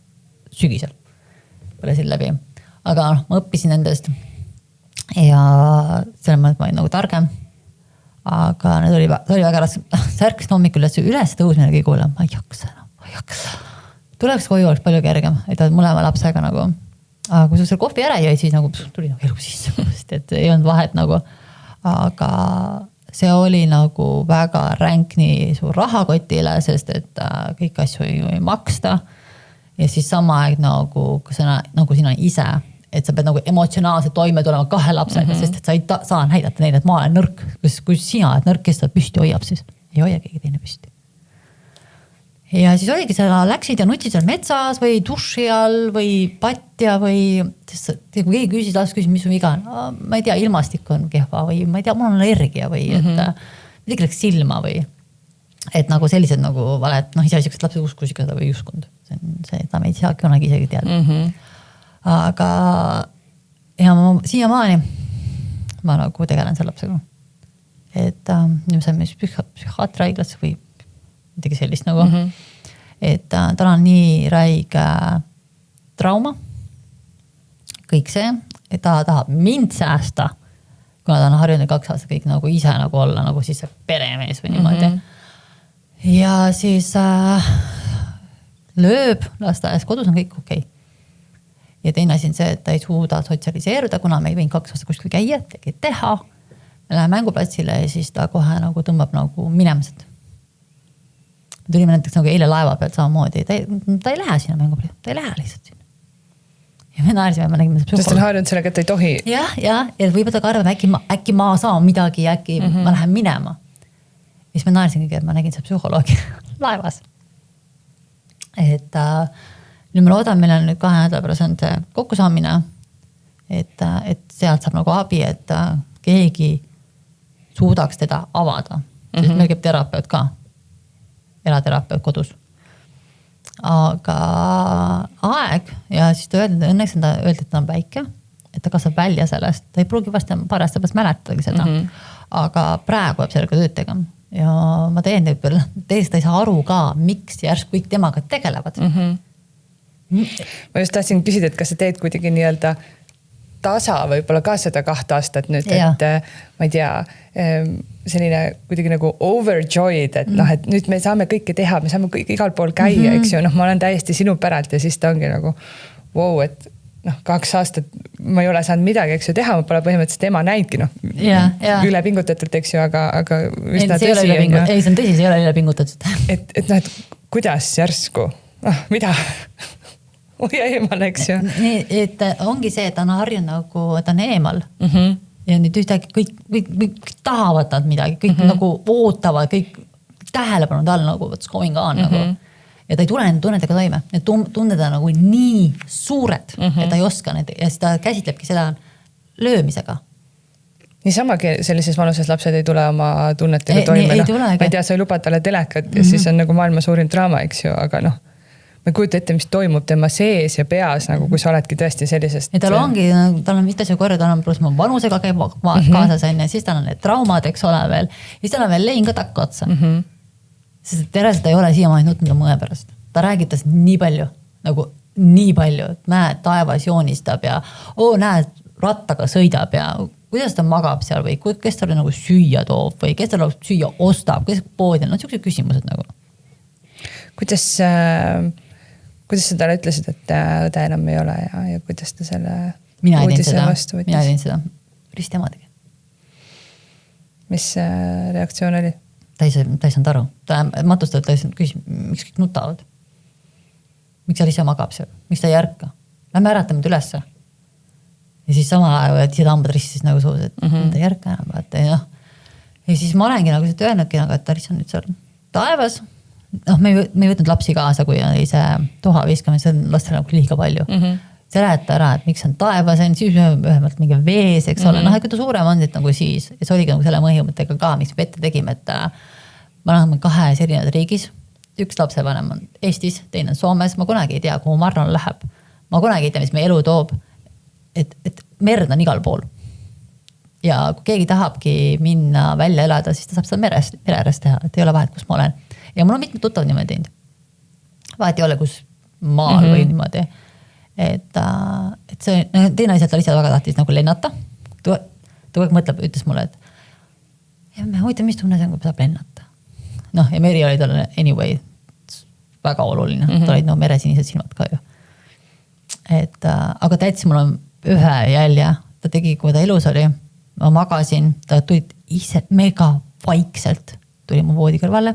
sügisel põlesin läbi. Aga ma õppisin endast ja selle mõttes ma olin nagu targem. Aga need oli väga raske. Särkasin hommikul üles tõusmine kõige hullem. Ma ei jaksa. Tuleks koju oleks palju kergem, et mõlema lapsega nagu. Aga kui sa selle kohvi ära jäi, siis nagu tuli nagu elu sisse. Et ei olnud vahet nagu. Aga see oli nagu väga ränk nii su rahakotile, sest et kõik asju ei maksta. Ja siis sama aeg nagu sina ise, et sa pead nagu emotsionaalselt toime tulema 2 lapsega, sest et sa ei saa näidata neile, et ma olen nõrk. Kui sina oled nõrk, kes ta püsti hoiab, siis ei hoia keegi teine püsti. Ja siis oligi seda, läksid ja nutsid seal metsas või duši all või patja või kui keegi küsis, küsis, mis su viga on. Ma ei tea, ilmastik on kehva või ma ei tea, mul on allergia või midagi läks silma või et nagu sellised nagu valed, ise asjaks, et lapsed uskus ikka seda või uskund. Seda me ei saa kunagi isegi teada. Aga ja ma siiamaani ma nagu tegelen selle lapsega. Et nüüd saime psühhiaatrihaiglasse või midagi sellist nagu. Et tal on nii räige trauma. Kõik see, et ta tahab mind säästa, kuna ta on harjunud 2 aastat kõik nagu ise nagu olla, nagu siis see peremees või niimoodi. Ja siis lööb lasteaias, kodus on kõik okei. Ja teine asi on see, et ta ei suuda sotsialiseeruda, kuna me ei võinud 2 aastat kuskil käia, teha. Me läheme mänguplatsile ja siis ta kohe nagu tõmbab nagu minemised. Tulime näiteks nagu eile laeva pealt samamoodi, ta ei lähe sinna mänguplatsile, ta ei lähe lihtsalt sinna. Ja me naersime, me nägime
sest on harjunud sellega, et ei tohi.
Ja võib-olla ta ka arvab, äkki ma saan midagi ja äkki ma lähen minema. Ja siis me naersin kõige, et ma nägin see psühholoogi laevas. Et nüüd me loodame, meil on nüüd 2 nädala pärast on see kokkusaamine, et sealt saab nagu abi, et keegi suudaks teda avada. Sest meil käib terapeut ka, elaterapeut kodus. Aga aeg ja siis ta õnneks öeldi, et ta on väike, et ta kasvab välja sellest, ta ei pruugi vast parasta pärast mäletadagi seda, aga praegu peab sellega tööd tegema ja ma teen teist ei saa aru ka, miks järsku kõik temaga tegelevad.
Ma just tahtsin küsida, et kas sa teed kuidagi nii-öelda tasa võib-olla ka seda 2 aastat nüüd, et ma ei tea, selline kuidagi nagu overjoyed, et noh, et nüüd me saame kõike teha, me saame kõik igal pool käia, eks ju, noh, ma olen täiesti sinu päralt ja siis ta ongi nagu wow, et noh, 2 aastat ma ei ole saanud midagi, eks ju, teha, ma pole põhimõtteliselt ema näidki, noh, üle pingutatult, eks ju, aga üsna tõsi.
Ei, see on tõsi, see ei ole üle pingutatud.
Et noh, et kuidas järsku, mida? Hoia eemal, eks ju.
Nii, et ongi see, et ta on harjunud nagu, ta on eemal. Ja nüüd ühtegi kõik tahavad nad midagi, kõik nagu ootavad, kõik tähelepanu tal nagu what's going on nagu. Ja ta ei tule nende tunnetega toime. Need tunded on nagu nii suured, et ta ei oska need ja siis ta käsitlebki seda löömisega.
Niisamagi sellises vanuses lapsed ei tule oma tunnetega toime. Ma ei tea, sa ei luba talle telekat ja siis on nagu maailma suurim draama, eks ju, aga noh. Ma ei kujuta ette, mis toimub tema sees ja peas, nagu kui sa oledki tõesti sellisest. Ja tal
on mitmes korda, tal on pluss vanusega käib kaasas enne, siis tal on need traumad, eks ole veel. Siis tal on veel lein ka takka otsa. Sest Tereselt ei ole siiamaani nutnud mõe pärast. Ta räägitas nii palju, nagu nii palju, et näed, taevas joonistab ja näed, rattaga sõidab ja kuidas ta magab seal või kes talle nagu süüa toob või kes talle süüa ostab, kes poodi on, sellised küsimused nagu.
Kuidas sa talle ütlesid, et õde enam ei ole ja kuidas ta selle uudise vastu võttis?
Mina teen seda. Risti ema tegi.
Mis reaktsioon oli?
Ta ei saanud aru. Ta matustab, ta küsis, miks kõik nutavad? Miks seal ise magab seal? Miks ta ei järka? Lähme äratame ülesse. Ja siis sama aja, et seda hambad ristis nagu suus, et ta järka enam. Ja siis ma olengi nagu seda öelnudki, et ta lihtsalt nüüd seal taevas. Me ei võtnud lapsi kaasa, kui oli see toha viiskamine, see on lastele nagu liiga palju. Seleta ära, et miks on taevas, siis ühemalt mingi vees, eks ole. Noh, et kui ta suurem on, et nagu siis. Ja see oligi nagu selle mõhjumõttega ka, miks me ette tegime, et ma olen 2 erinevad riigis. Üks lapsevanem on Eestis, teine on Soomes. Ma kunagi ei tea, kuhu Marlon läheb. Ma kunagi ei tea, mis me elu toob. Et merd on igal pool. Ja kui keegi tahabki minna välja elada, siis ta saab seda mere ääres teha, et ei ole vahet, kus ma olen. Ja mul on mitmed tuttavad niimoodi teinud. Vahet ei ole, kus maal või niimoodi. Et see teine asjad ta lihtsalt väga tahtis nagu lennata. Ta kõik mõtleb, ütles mulle, et me hoida, mis tunne see on, kui saab lennata. Noh, ja Meri oli talle anyway väga oluline. Ta olid no meresinised silmad ka ju. Aga ta jättis mul on ühe jälje. Ta tegi, kui ta elus oli. Ma magasin, ta tuli ise mega vaikselt. Tuli mu voodi kõrvale.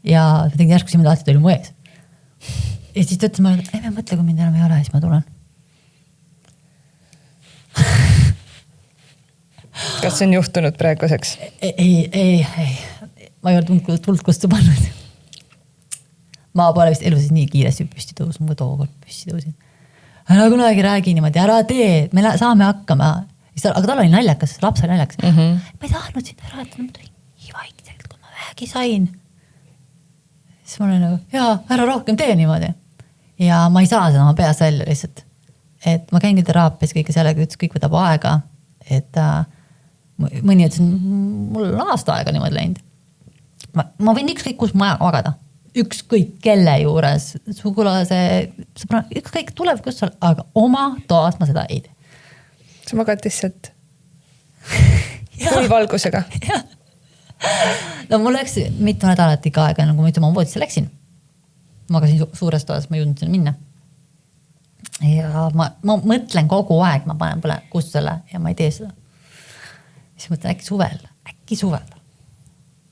Ja ta tegi järsku siin, ma tahtsin, ta oli mu ees. Ja siis ta ütles mulle, et ei mõtle, kui mind enam ei ole, siis ma tulen.
Kas see on juhtunud praeguseks?
Ei. Ma ei ole tuld kustu pannud. Ma pole vist elus nii kiiresti püsti tõusin, kui tookord püsti tõusin. Ära kunagi räägi niimoodi, ära tee, me saame hakkama. Aga tal oli naljakas, laps oli naljakas. Ma ei tahtnud sind ära, et ma tulin nii vaikselt, kui ma vähegi sain. Siis ma olen nagu, ära rohkem tee niimoodi. Ja ma ei saa seda oma peas välja lihtsalt. Et ma käin küll teraapias kõike sellega, et kõik võtab aega. Et mõni ütles, mul on aasta aega niimoodi läinud. Ma võin ükskõik kus magada. Ükskõik kelle juures. Sugulase, ükskõik tuleb kus sul, aga oma toas ma seda ei tee.
Sa magad lihtsalt valgusega.
No mul läks mitu nädalat ikka aega, nagu ma ütlema, ma voodisse läksin. magasin suures toas, ma ei jõudnud sinna minna. Ja ma mõtlen kogu aeg, ma panen kustusele ja ma ei tee seda. Siis mõtlen äkki suvel.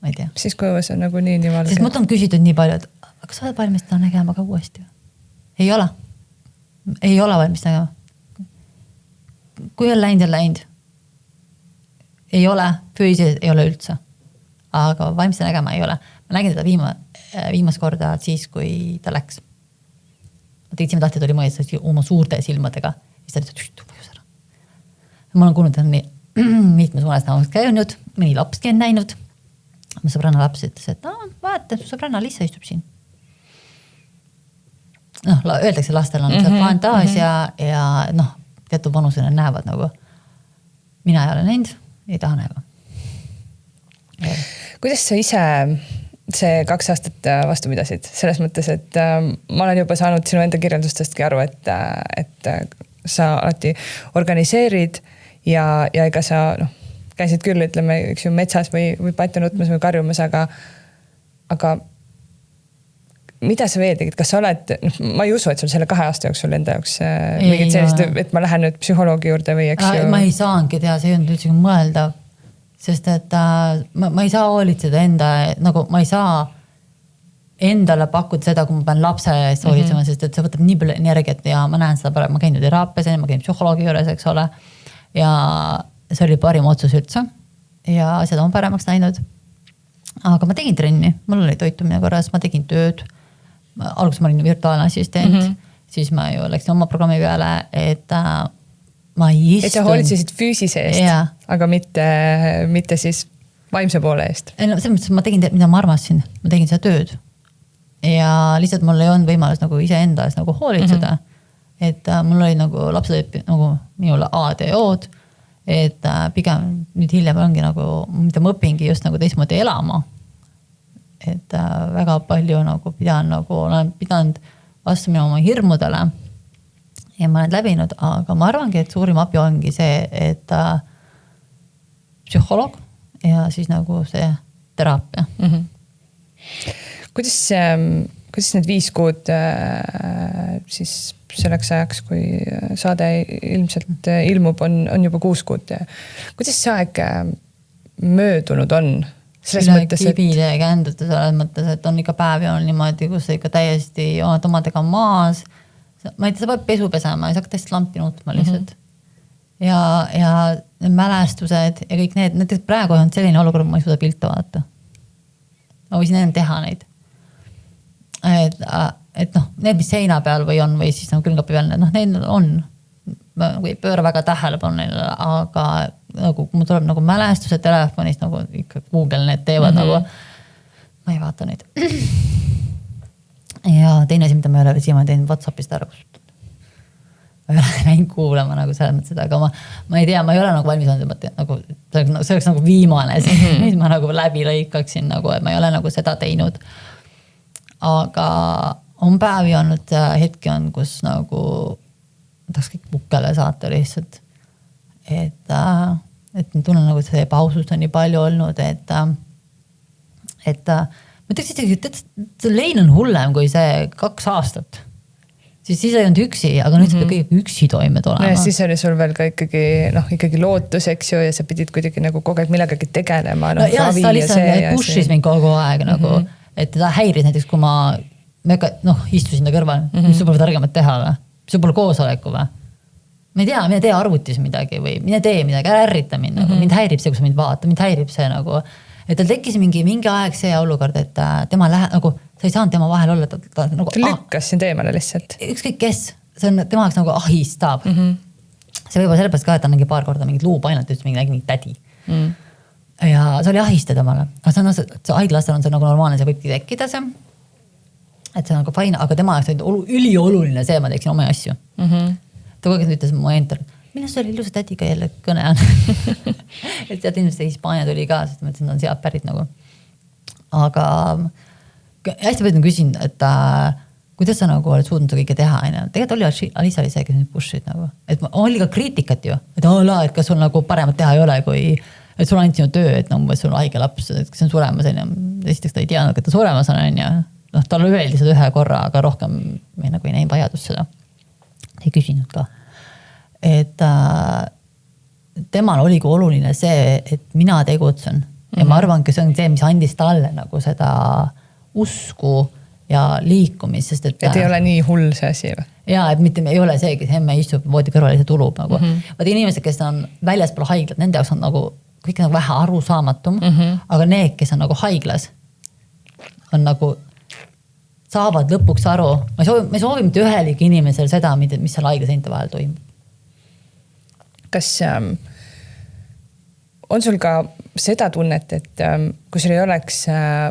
Ma ei tea.
Siis kui õues on nagu nii valge.
Sest mult on küsitud nii palju, et aga sa oled valmis seda nägema ka uuesti? Ei ole valmis nägema. Kui on läinud. Ei ole, füüsiliselt ei ole üldse. Aga valmis seda nägema ei ole. Ma nägin teda viimast korda siis, kui ta läks. Ma tegin lahti, et oli mõeldes oma suurte silmadega. Siis ta ütles, et vajus ära. Ma olen kuulnud, et nii mitmes unes näomas käinud, mõni lapski on näinud. Mu sõbranna laps ütles, et vaata, su sõbranna Lissa istub siin. Öeldakse, lastel on fantaasia ja teatud vanusena näevad nagu. Mina ei ole näinud, ei taha näeva.
Kuidas sa ise see 2 aastat vastu pidasid? Selles mõttes, et ma olen juba saanud sinu enda kirjeldustestki aru, et sa alati organiseerid ja ega sa käisid küll, ütleme, üks ju metsas või patju nutmas või karjumas, aga mida sa veel tegid? Kas sa oled, ma ei usu, et sul selle 2 aasta jooksul enda jaoks mingid sellist, et ma lähen nüüd psühholoogi juurde või eks ju?
Ma ei saangi teha, see ei olnud üldse mõeldav. Sest et ma ei saa hoolitseda nagu ma ei saa endale pakkuda seda, kui ma pean lapse eest hoolitsema, sest et see võtab nii palju energiat ja ma näen seda praegu, ma käin nüüd teraapias, ma käin psühholoogi juures, eks ole. Ja see oli parim otsus üldse ja asjad on paremaks näinud. Aga ma tegin trenni, mul oli toitumine korras, ma tegin tööd. Alguses ma olin virtuaalne assistent, siis ma ju läksin oma programmi peale, et ma ei istun. Et
sa hoolitsesid füüsise eest, aga mitte siis vaimse poole eest.
Selles mõttes, ma tegin, mida ma armasin, ma tegin seda tööd. Ja lihtsalt mul ei olnud võimalus nagu ise enda eest nagu hoolitseda. Et mul oli nagu lapsed nagu minule ADO-d, et pigem nüüd hiljem ongi nagu, mida ma õpingi just nagu teistmoodi elama. Et väga palju nagu olen pidanud vastu minu oma hirmudele. Ja ma olen läbinud, aga ma arvangi, et suurim abi ongi see, et psühholoog ja siis nagu see teraapia.
Kuidas need 5 kuud siis selleks ajaks, kui saade ilmselt ilmub, on juba 6 kuud. Kuidas see aeg möödunud on? Selles mõttes,
kibide ja kändute selles mõttes, et on ikka päevi on niimoodi, kus sa ikka täiesti oled omadega maas. Ma ei tea, sa peab pesu pesema, ei saa täiesti lampi nutma lihtsalt. Ja mälestused ja kõik need, näiteks praegu on selline olukord, ma ei suuda pilte vaadata. Ma võisin ennem teha neid. Et need, mis seina peal või on, või siis nagu külmkapi peal, need on. Ma ei pööra väga tähelepanu neile, aga nagu, mul tuleb nagu mälestused telefonist, nagu ikka Google need teevad nagu, ma ei vaata neid. Ja teine asi, mida ma ei ole siiamaani teinud WhatsAppist ära kusutanud. Ma ei ole näinud kuulama nagu selles mõttes seda, aga ma ei tea, ma ei ole nagu valmis olnud, nagu, see oleks nagu viimane, siis ma nagu läbi lõikaksin, nagu, et ma ei ole nagu seda teinud. Aga on päevi olnud, hetki on, kus nagu tahaks kõik pukkele saata lihtsalt. Et ma tunnen nagu, et see pausust on nii palju olnud, et ma ütleks isegi, et see lein on hullem kui see 2 aastat. Siis ei olnud üksi, aga nüüd sa kõik üksi toimed olema.
Ja siis oli sul veel ka ikkagi lootus, eks ju, ja sa pidid kuidagi nagu kogu aeg millegagi tegelema.
Ja ta lihtsalt pushis mind kogu aeg, nagu, et ta häiris näiteks, kui ma istusin ta kõrval, mis sul pole targemat teha või? Mis sul pole koosoleku või? Ma ei tea, mine tee arvutis midagi või mine tee midagi, ära ärrita mind, mind häirib see, kui sa mind vaata, mind häirib see nagu, et tal tekkis mingi aeg see olukord, et tema nagu, sa ei saanud tema vahel olla. Ta
lükkas sind eemale lihtsalt.
Ükskõik kes, see on tema jaoks nagu ahistab. See võib-olla sellepärast ka, et ta on paar korda mingid luupainat, ütles mingi tädi. Ja see oli ahistada temale. Aga see haiglastel on see nagu normaalne, see võibki tekkida see. Et see on nagu fine, aga tema jaoks on ülioluline see, ma teeksin oma asju. Ta kogu aeg ütles mu enter, mille see oli ilusa tädiga jälle kõne on. Et sealt ilmselt Hispaania tuli ka, sest ma ütlesin, et on sealt pärit nagu. Aga hästi palju küsin, et kuidas sa nagu oled suudnud kõike teha. Tegelikult oli Alisa oli see, kes nüüd pushid nagu. Et oli ka kriitikat ju, et kas sul nagu paremat teha ei ole, kui et sul andis sinu töö, et sul on haige laps, et kes on suremas. Esiteks ta ei teadnud, et ta suremas on. talle öeldi seda ühe korra, aga rohkem me nagu ei näinud vajadust seda. Ei küsinud ka. Et temal oligi oluline see, et mina tegutsen. Ja ma arvangi, see on see, mis andis talle nagu seda usku ja liikumist, sest et
ei ole nii hull see asi või?
Jaa, et mitte ei ole see, kes emme istub voodi kõrval ja see tulub nagu. Vaata inimesed, kes on väljaspool haiglat, nende jaoks on nagu kõik nagu vähe arusaamatum, aga need, kes on nagu haiglas, on nagu saavad lõpuks aru. Me soovime mitte ühelegi inimesel seda, mis seal haiglaseinte vahel toimub.
Kas on sul ka seda tunnet, et kui sul ei oleks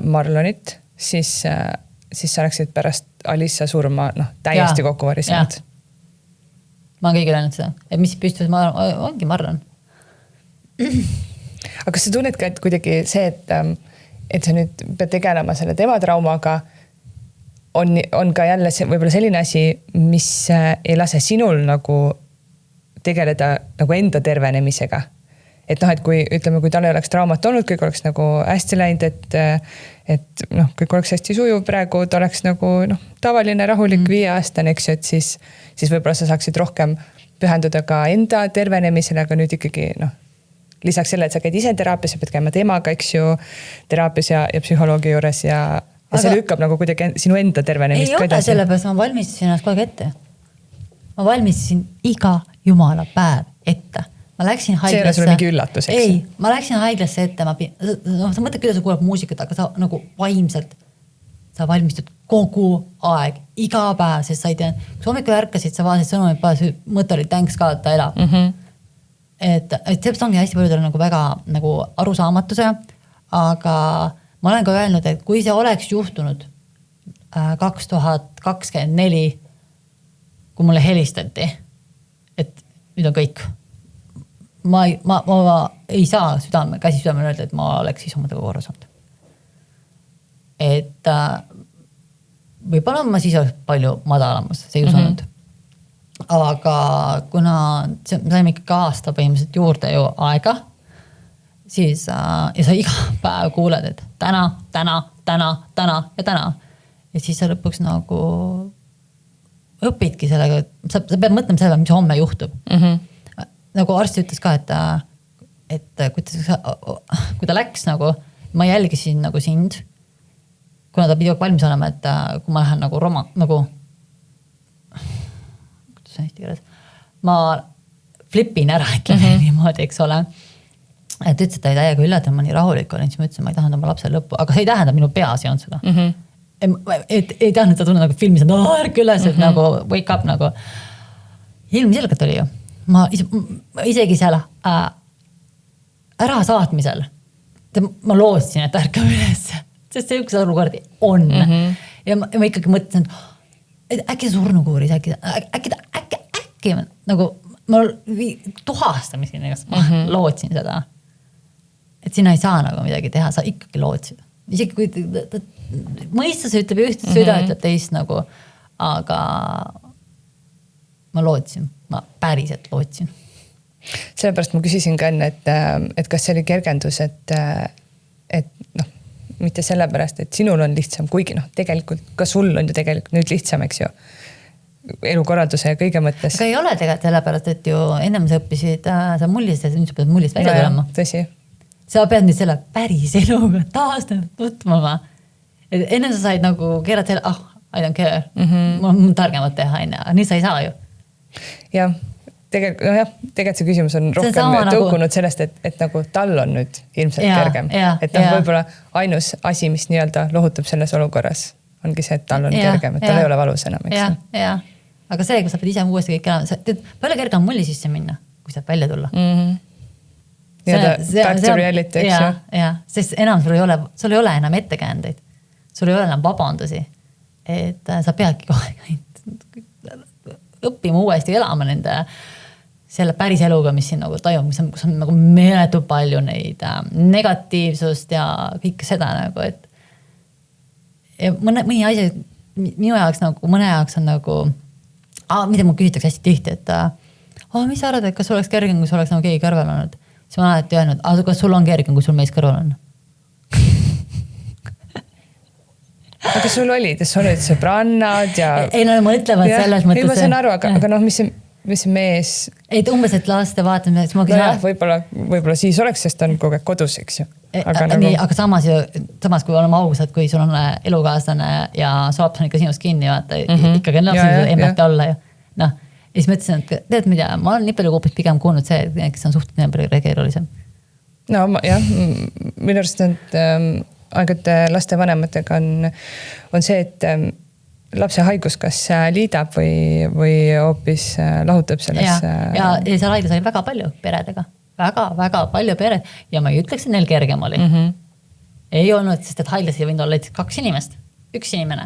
Marlonit, siis sa oleksid pärast Alissa surma täiesti kokku varisenud? Ma
olen kõigil öelnud seda. Et mis püstus, ongi Marlon.
Aga kas sa tunned ka, et kuidagi see, et sa nüüd pead tegelema selle tema traumaga, on ka jälle võib-olla selline asi, mis ei lase sinul nagu tegeleda nagu enda tervenemisega? Et et kui ütleme, kui tal ei oleks traumat olnud, kõik oleks nagu hästi läinud, et kõik oleks hästi sujuv praegu, ta oleks nagu tavaline rahulik 5-aastane, eks ju, et siis võib-olla sa saaksid rohkem pühenduda ka enda tervenemisele, aga nüüd ikkagi lisaks selle, et sa käid ise teraapias, sa pead käima temaga, eks ju, teraapias ja psühholoogi juures ja see lükkab nagu kuidagi sinu enda tervenemist.
Ei ole sellepärast, ma valmistasin ennast kogu aeg ette. Ma valmistasin iga jumala päev ette. Ma läksin haiglasse. See ei ole sulle mingi üllatus, eks? Ei, ma läksin haiglasse ette. Sa mõtled, kuidas sa kuuleb muusikat, aga sa nagu vaimselt sa valmistud kogu aeg, iga päev, sest sa ei tea, kui hommikul ärkasid, sa vaatasid sõnumid päev, mõte oli thanks God, ta elab. Et seepärast ongi hästi paljudel nagu väga nagu arusaamatuse, aga ma olen ka öelnud, et kui see oleks juhtunud 2024, kui mulle helistati, et nüüd on kõik. Ma ei saa käsi südamel öelda, et ma oleks siis omadega korras olnud. Et võib-olla ma siis oleks palju madalamas, see ei usanud. Aga kuna saime ikka aasta põhimõtteliselt juurde ju aega, siis ja sa iga päev kuuled, et täna. Ja siis sa lõpuks nagu õpidki sellega, sa pead mõtlema selle, mis homme juhtub. Nagu arst ütles ka, et kui ta läks nagu, ma jälgisin nagu sind, kuna ta pidi valmis olema, et kui ma lähen nagu kuidas on eesti keeles, ma flipin ära, ütleme niimoodi, eks ole. Et ütles, et ta ei täiega üllata, ma nii rahulik olin, siis ma ütlesin, ma ei tahtnud oma lapse lõppu, aga see ei tähenda, minu peas ei olnud seda. Et ei tahtnud ta tunne nagu filmis, et ärk üles, et nagu wake up nagu. Ilmselgelt oli ju. Ma isegi seal ära saatmisel ma lootsin, et ärkab üles, sest see üks olukordi on. Ja ma ikkagi mõtlesin, et äkki surnukuuris, äkki nagu ma tuhastamiseni ma lootsin seda, et sina ei saa nagu midagi teha, sa ikkagi lootsid. Isegi kui mõistus ütleb üht, süda ütleb teist nagu, aga ma lootsin, ma päriselt lootsin. Sellepärast ma küsisin ka enne, et kas see oli kergendus, et mitte sellepärast, et sinul on lihtsam, kuigi tegelikult ka sul on ju tegelikult nüüd lihtsam, eks ju, elukorralduse ja kõige mõttes. Aga ei ole tegelikult sellepärast, et ju ennem sa õppisid sa mullist ja nüüd sa pead mullist välja tulema.
Tõsi.
Sa pead nüüd selle päris eluga taastanud tutvama. Enne sa said nagu keerad selle, I don't care, ma targemad teha enne, nii sa ei saa ju. Ja tegelikult see küsimus on rohkem tõukunud sellest, et nagu tal on nüüd ilmselt kergem. Et võib-olla ainus asi, mis nii-öelda lohutab selles olukorras, ongi see, et tal on kergem, et tal ei ole valus enam. Ja. Aga see, kui sa pead ise uuesti kõik elama, palju kerge on mulli sisse minna, kui saab välja tulla.
Back to reality, eks ju.
Ja, sest enam sul ei ole enam ettekäändeid. Sul ei ole enam vabandusi. Et sa peadki kohe õppima uuesti elama selle päris eluga, mis siin nagu tajub, kus on nagu meeletu palju neid negatiivsust ja kõik seda nagu, et ja mõni asi minu jaoks nagu, mõne jaoks on nagu mida mu küsitakse hästi tihti, et mis sa arvad, et kas sul oleks kergem, kui sul oleks nagu keegi kõrval olnud? Siis ma olen alati öelnud, kas sul on kergem, kui sul mees kõrval on?
aga sul olid sõbrannad ja...
Ei, no mõtlevad selles mõttes.
Ei, ma saan aru, aga noh, mis see mees...
Et umbes, et laste vaatamine...
võib-olla siis oleks, sest ta on kogu aeg kodus, eks ju.
Aga samas kui oleme ausad, kui sul on elukaaslane ja su laps on ikka sinust kinni, vaata, ikkagi on lapsed emmete olla ju. Noh, ja siis mõtlesin, et tead mida, ma olen nii palju kuupis pigem kuulnud see, et kes on suht nii palju keerulisem.
No jah, minu arust need aegad laste vanematega on see, et lapse haigus kas liidab või hoopis lahutab selles.
Ja seal haiglas oli väga palju peredega. Väga palju pered. Ja ma ei ütleks, et neil kergem oli. Ei olnud, sest et haiglas ei võinud olla 2 inimest. 1 inimene.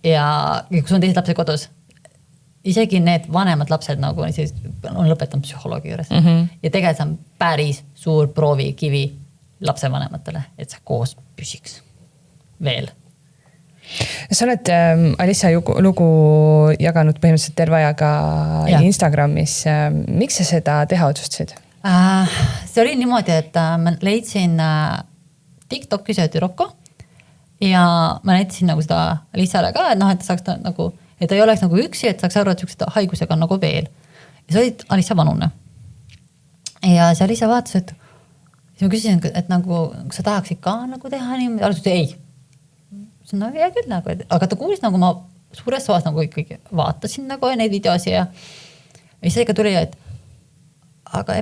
Ja kui on teised lapsed kodus, isegi need vanemad lapsed nagu on lõpetanud psühholoogi juures. Ja tegelikult on päris suur proovikivi lapse vanematele, et sa koos püsiks veel.
Sa oled Alissa lugu jaganud põhimõtteliselt terve ajaga Instagramis. Miks sa seda teha otsustasid?
See oli niimoodi, et ma leidsin TikTokis ühe tüdruku ja ma näitasin nagu seda Alissale ka, et ta saaks nagu, et ta ei oleks nagu üksi, et saaks aru, et sellised haigusega on nagu veel. Ja see oli Alissa vanune. Ja see Alissa vaatas, et siis ma küsisin, et nagu sa tahaksid ka nagu teha nii, alguses ei. See on hea küll nagu, aga ta kuulis nagu ma suures soas nagu ikkagi vaatasin nagu neid videosi ja siis ikka tuli, et aga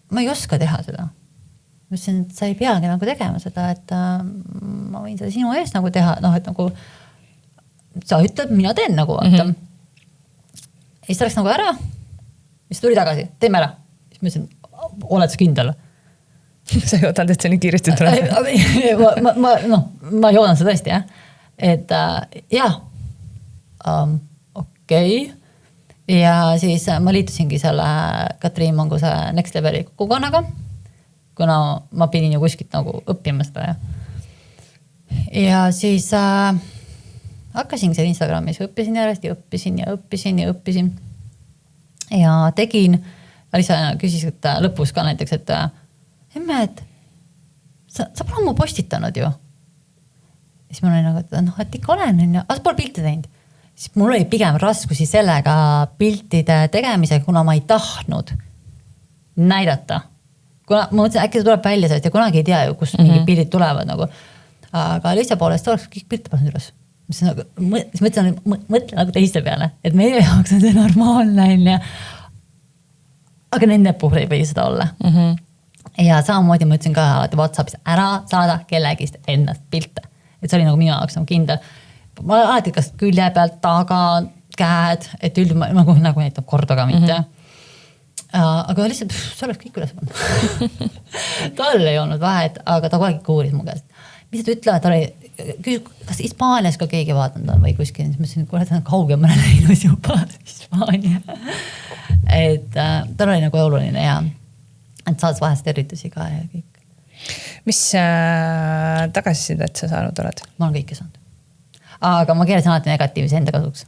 ma ei oska teha seda. Ma ütlesin, et sa ei peagi nagu tegema seda, et ma võin seda sinu eest nagu teha, noh, et nagu sa ütled, mina teen nagu. Ja siis ta läks nagu ära, siis tuli tagasi, teeme ära. Siis ma ütlesin, oled sa kindel?
Sa ei oodanud, et see nii kiiresti tuleb?
Ma ei oodanud seda tõesti, jah. Et jah, okei. Ja siis ma liitusingi selle Katriin Manguse Next Leveli kogukonnaga, kuna ma pidin ju kuskilt nagu õppima seda. Ja siis hakkasin seal Instagramis, õppisin järjest ja õppisin. Ja tegin, Alissa küsis, et lõpus ka näiteks, et emme, et sa pole ammu postitanud ju. Siis mul oli nagu, et ikka olen, aga sa pole pilte teinud. Siis mul oli pigem raskusi sellega piltide tegemisega, kuna ma ei tahtnud näidata. Kuna ma mõtlesin, äkki see tuleb välja sellest ja kunagi ei tea ju, kus mingid pildid tulevad nagu. Aga Alissa poolest oleks kõik pilte pasnud üles. Siis mõtlen nagu teiste peale, et meie jaoks on see normaalne. Aga nende puhul ei või seda olla. Ja samamoodi ma ütlesin ka alati WhatsAppis ära saada kellegist ennast pilte. Et see oli nagu minu jaoks nagu kindel. Ma alati kas külje pealt, taga, käed, et üldse nagu näitab kordaga mitte. Aga lihtsalt, see oleks kõik üles pannud. Tal ei olnud vahet, aga ta kogu aeg kuulis mu käest. Mis ta ütlevad, kas Hispaanias ka keegi vaatanud on või kuskil, siis ma ütlesin, kuule, ta on kaugemale näinud juba Hispaania. Et tal oli nagu oluline ja et saad vahest eritusi ka ja kõik.
Mis tagasisidet sa saanud oled?
Ma olen kõike saanud. Aga ma keerasin alati negatiivse enda kasuks.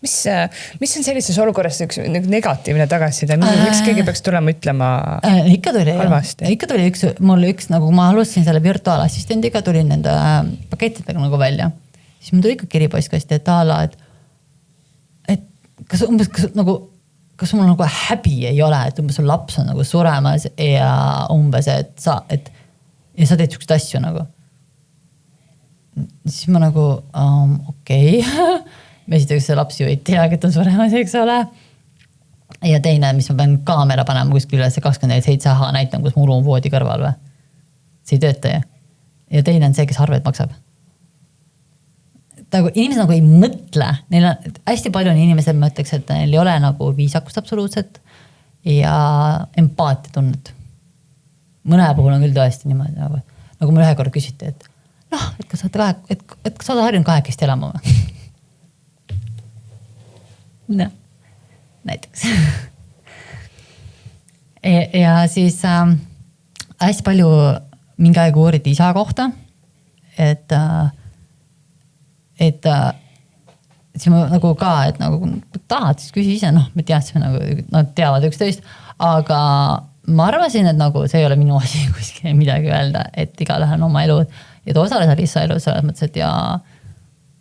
Mis on sellises olukorras üks negatiivne tagasiside? Miks keegi peaks tulema ütlema halvasti?
Ikka tuli mul üks, nagu ma alustasin selle virtuaalassistendiga, tulin nende pakettidega nagu välja. Siis mul tuli ikka kiripostkasti, et ala, et kas mul nagu häbi ei ole, et umbes sul laps on nagu suremas ja umbes, et sa teed sükseid asju nagu. Siis ma nagu, okei. Me esiteks see laps ju ei tea, et on suremas, eks ole. Ja teine, mis ma pean kaamera panema kuskil üles 24/7 näitan, kus mul on voodi kõrval või. See ei tööta ju. Ja teine on see, kes arved maksab. Inimesed nagu ei mõtle, neil on hästi palju inimesed, ma ütleks, et neil ei ole nagu viisakust absoluutselt ja empaatia tunnet. Mõne puhul on küll tõesti niimoodi, nagu mul ühe kord küsiti, et et kas sa oled harjunud kahekesti elama või? Näiteks. Ja siis hästi palju mingi aeg uuriti isa kohta, et siis ma nagu ka, et nagu tahad, siis küsi ise, me teadsime nagu, nad teavad üksteist, aga ma arvasin, et nagu see ei ole minu asi kuskil midagi öelda, et igalühel on oma elu ja ta osales Alissa elus selles mõttes, et ja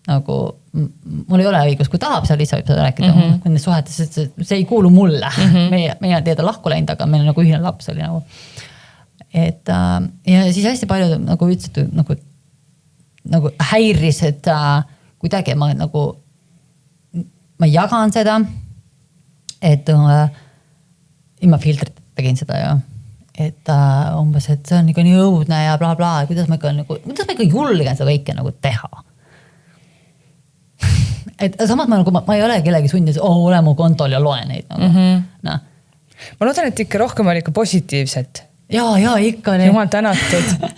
nagu mul ei ole õigus, kui tahab, see Alissa võib seda rääkida nendes suhetes, sest see ei kuulu mulle. Meie on teada lahku läinud, aga meil nagu ühine laps oli nagu. Et ja siis hästi palju nagu ütlesid, nagu häiris, et kuidagi ma nagu, ma jagan seda, et ilma filtrit tegin seda ju. Et umbes, et see on ikka nii õudne ja bla bla, kuidas ma ikka julgen seda kõike nagu teha. Et samas ma ei ole kellegi sundinud, ole mu kontol ja loe neid. No.
Ma loodan, et ikka rohkem oli ikka positiivset.
Ja ikka oli.
Jumal tänatud.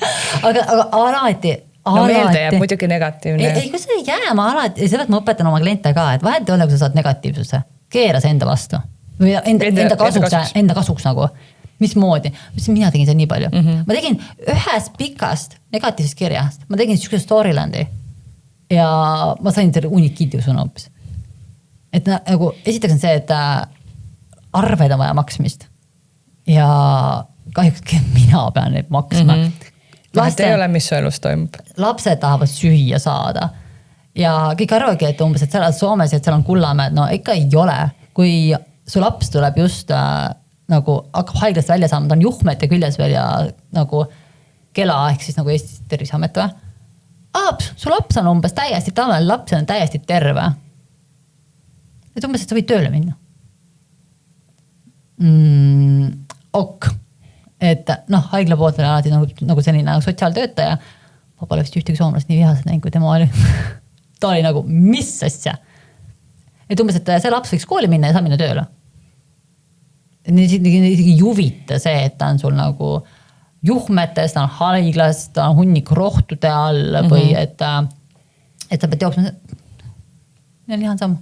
aga alati.
No meelde jääb muidugi negatiivne.
Ei, kui see ei jää, ma alati, sellest ma õpetan oma kliente ka, et vahet ei ole, kui sa saad negatiivsuse. Keera see enda vastu. Või enda kasuks nagu. Mismoodi? Mina tegin seda nii palju. Ma tegin ühest pikast negatiivsest kirjast. Ma tegin siukse Storylandi. Ja ma sain selle unikidiusuna hoopis. Et nagu, esiteks on see, et arved on vaja maksmist. Ja kahjuks mina pean neid maksma.
Vahet ei ole, mis su elus toimub.
Lapsed tahavad süüa saada. Ja kõik arvagi, et umbes, et seal on Soomes, et seal on Kullamäed. No ikka ei ole. Kui su laps tuleb just nagu hakkab haiglast välja saama, ta on juhmete küljes veel ja nagu kela ehk siis nagu Eestis Terviseamet või? Su laps on umbes täiesti tavaline, laps on täiesti terve. Et umbes, et sa võid tööle minna. Ok. Et haigla poolt oli alati nagu selline sotsiaaltöötaja. Ma pole vist ühtegi soomlast nii vihased näinud, kui tema oli. Ta oli nagu, mis asja? Et umbes, et see laps võiks kooli minna ja saa minna tööle. Isegi juvita see, et ta on sul nagu juhmetes, ta on haiglas, ta on hunnik rohtude all või et sa pead jooksma. Ja lihan samm.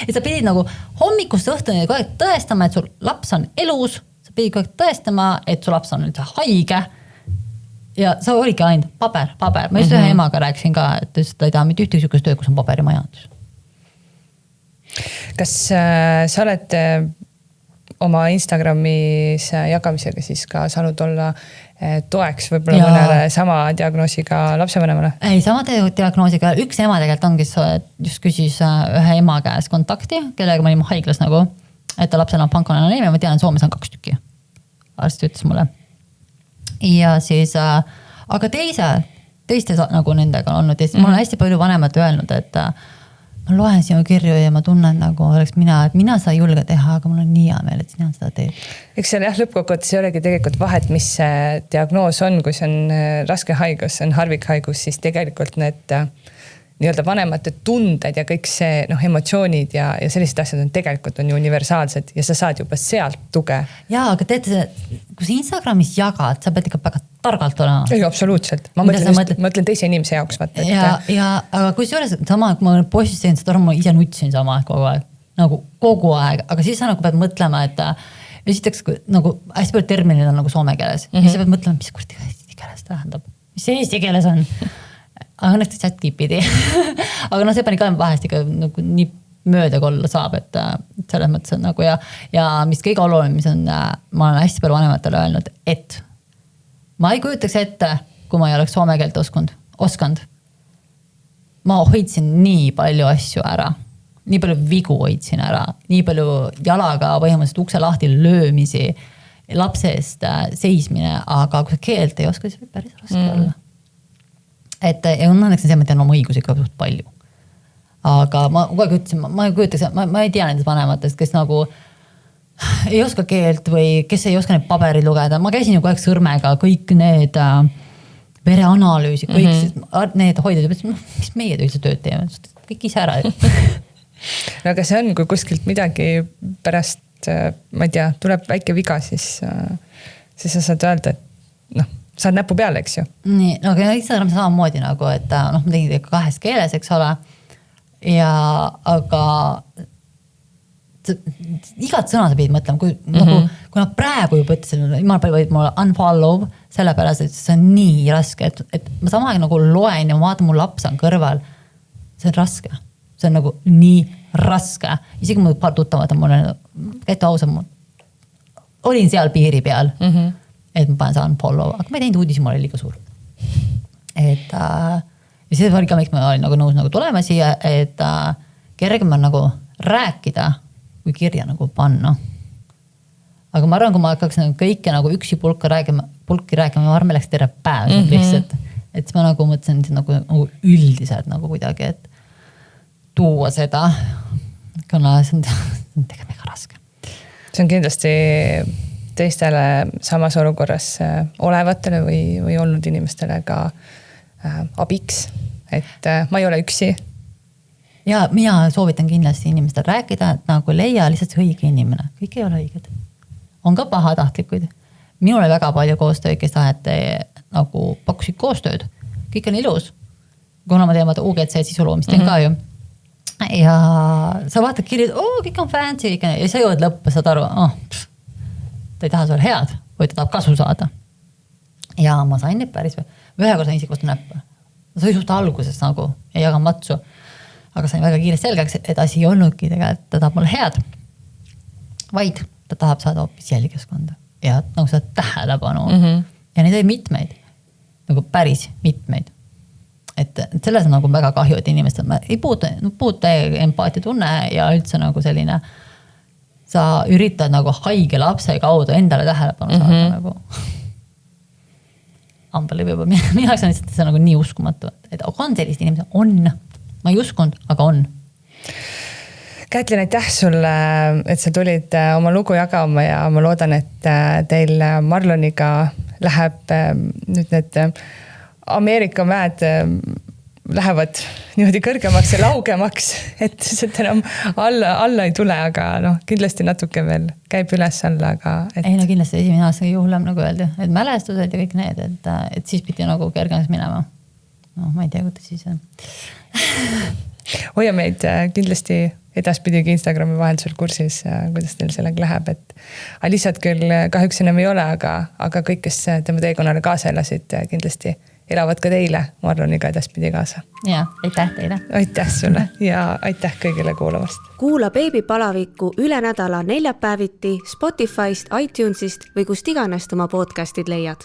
Et sa pidid nagu hommikust õhtuni kogu aeg tõestama, et sul laps on elus, sa pidid kogu aeg tõestama, et su laps on üldse haige ja sa olidki ainult paber. Ma just ühe emaga rääkisin ka, et ta ei taha mitte ühtegi sükust töö, kus on paberimajandus.
Kas sa oled oma Instagramis jagamisega siis ka saanud olla toeks võib-olla mõnele sama diagnoosiga lapsevanemale?
Ei, sama diagnoosiga. Üks ema tegelikult ongi, just küsis ühe ema käes kontakti, kellega me olime haiglas nagu, et ta lapsel on pankonananeemia, ma tean, Soomes on 2 tükki. Arst ütles mulle. Ja siis, aga teiste nagu nendega on olnud, mul on hästi palju vanemad öelnud, et ma loen sinu kirju ja ma tunnen nagu oleks et mina sa ei julge teha, aga mul on nii hea meel, et sina seda teed.
Eks seal lõppkokkuvõttes ei olegi tegelikult vahet, mis see diagnoos on, kui see on raske haigus, see on harvikhaigus, siis tegelikult need nii-öelda vanemate tunded ja kõik see emotsioonid ja sellised asjad on tegelikult on ju universaalsed ja sa saad juba sealt tuge.
Jaa, aga teete, kui sa Instagramis jagad, sa pead ikka väga targalt olema.
Ei, absoluutselt. Ma mõtlen teise inimese jaoks.
Aga kui juures sama, kui ma postist tegin seda, ma ise nutsin sama kogu aeg. Nagu kogu aeg. Aga siis sa nagu pead mõtlema, et esiteks nagu hästi palju terminid on nagu soome keeles. Ja siis sa pead mõtlema, mis kurti eesti keeles tähendab. Mis see eesti keeles on? Aga õnneks ta chat-tipidi. Aga see pani ka vahest ikka nagu nii mööda kolla saab, et selles mõttes on nagu ja mis kõige oluline, mis on, ma olen hästi palju vanematele öelnud, et ma ei kujutaks ette, kui ma ei oleks soome keelt oskanud. Ma hoidsin nii palju asju ära, nii palju vigu hoidsin ära, nii palju jalaga põhimõtteliselt ukse lahti löömisi, lapse eest seismine, aga kui sa keelt ei oska, siis võib päris raske olla. Et ja õnneks on see, ma tean oma õigusi ka suht palju. Aga ma ütlesin, ma ei tea nendest vanematest, kes nagu ei oska keelt või kes ei oska need paberid lugeda. Ma käisin ju kogu aeg sõrmega, kõik need vereanalüüsi, kõik need hoidjad, mis meie üldse tööd teeme, kõik ise ära.
No aga see on, kui kuskilt midagi pärast, ma ei tea, tuleb väike viga, siis sa saad öelda, et saad näpu peale, eks ju.
Nii, no aga Instagram samamoodi nagu, et ma tegin 2 keeles, eks ole. Ja aga igat sõna sa pidid mõtlema, kui nad praegu juba ütlesin, imal palju võid mulle unfollow, sellepärast, et see on nii raske, et ma sama aeg nagu loen ja ma vaatan, mu laps on kõrval. See on raske. See on nagu nii raske. Isegi mu paar tuttavad on mulle, käitu ausam, olin seal piiri peal. et ma panen saan follow, aga ma ei teinud uudisi, mul oli liiga suur. Et ja see oli ka, miks ma olin nagu nõus nagu tulema siia, et kergem on nagu rääkida, kui kirja nagu panna. Aga ma arvan, kui ma hakkaks nagu kõike nagu üksi pulki rääkima, ma arvan, läks terve päev lihtsalt. Et siis ma nagu mõtlesin nagu üldiselt nagu kuidagi, et tuua seda, kuna see on tegelikult mega raske.
See on kindlasti teistele samas olukorras olevatele või olnud inimestele ka abiks, et ma ei ole üksi.
Ja mina soovitan kindlasti inimestel rääkida, et nagu leia lihtsalt see õige inimene. Kõik ei ole õiged. On ka pahatahtlikud. Minul oli väga palju koostööd, kes taheti nagu pakkusid koostööd. Kõik on ilus. Kuna ma teemad UGC sisuloomist ka ju. Ja sa vaatad kirjad, kõik on fancy ja sa jõuad lõppu, saad aru, ta ei taha sulle head, või ta tahab kasu saada. Ja ma sain neid päris ühe kord sain isegi vastu näppe. See oli suht alguses nagu, ei jaga matsu. Aga sain väga kiiresti selgeks, et asi ei olnudki tegelikult, ta tahab mulle head, vaid ta tahab saada hoopis jälgeskkonda. Ja nagu seda tähelepanu. Ja neid oli mitmeid, nagu päris mitmeid. Et selles on nagu väga kahju, et inimestel ei puuta empaatia tunne ja üldse nagu selline, sa üritad nagu haige lapse kaudu endale tähelepanu saada nagu. Unbelievable. Mina on lihtsalt see nagu nii uskumatu, et on sellist inimesi, on. Ma ei uskunud, aga on.
Kätlin, aitäh sulle, et sa tulid oma lugu jagama ja ma loodan, et teil Marloniga läheb nüüd need Ameerika mäed lähevad niimoodi kõrgemaks ja laugemaks, et sealt enam alla ei tule, aga kindlasti natuke veel käib üles alla, aga...
Ei no kindlasti esimene aasta juhlem nagu öeldi, et mälestused ja kõik need, et siis pidi nagu kergemaks minema. Ma ei tea, kuidas siis on.
Hoia meid kindlasti edaspidigi Instagrami vahendusel kursis, kuidas teil sellega läheb, et Alissat küll kahjuks enam ei ole, aga kõik, kes tema teekonnale kaasa elasid, kindlasti elavad ka teile Marloniga edaspidi kaasa.
Ja, aitäh teile.
Aitäh sulle ja aitäh kõigile kuulamast.
Kuula Beebipalaviku üle nädala neljapäeviti Spotify'st, iTunes'ist või kust iganes oma podcastid leiad.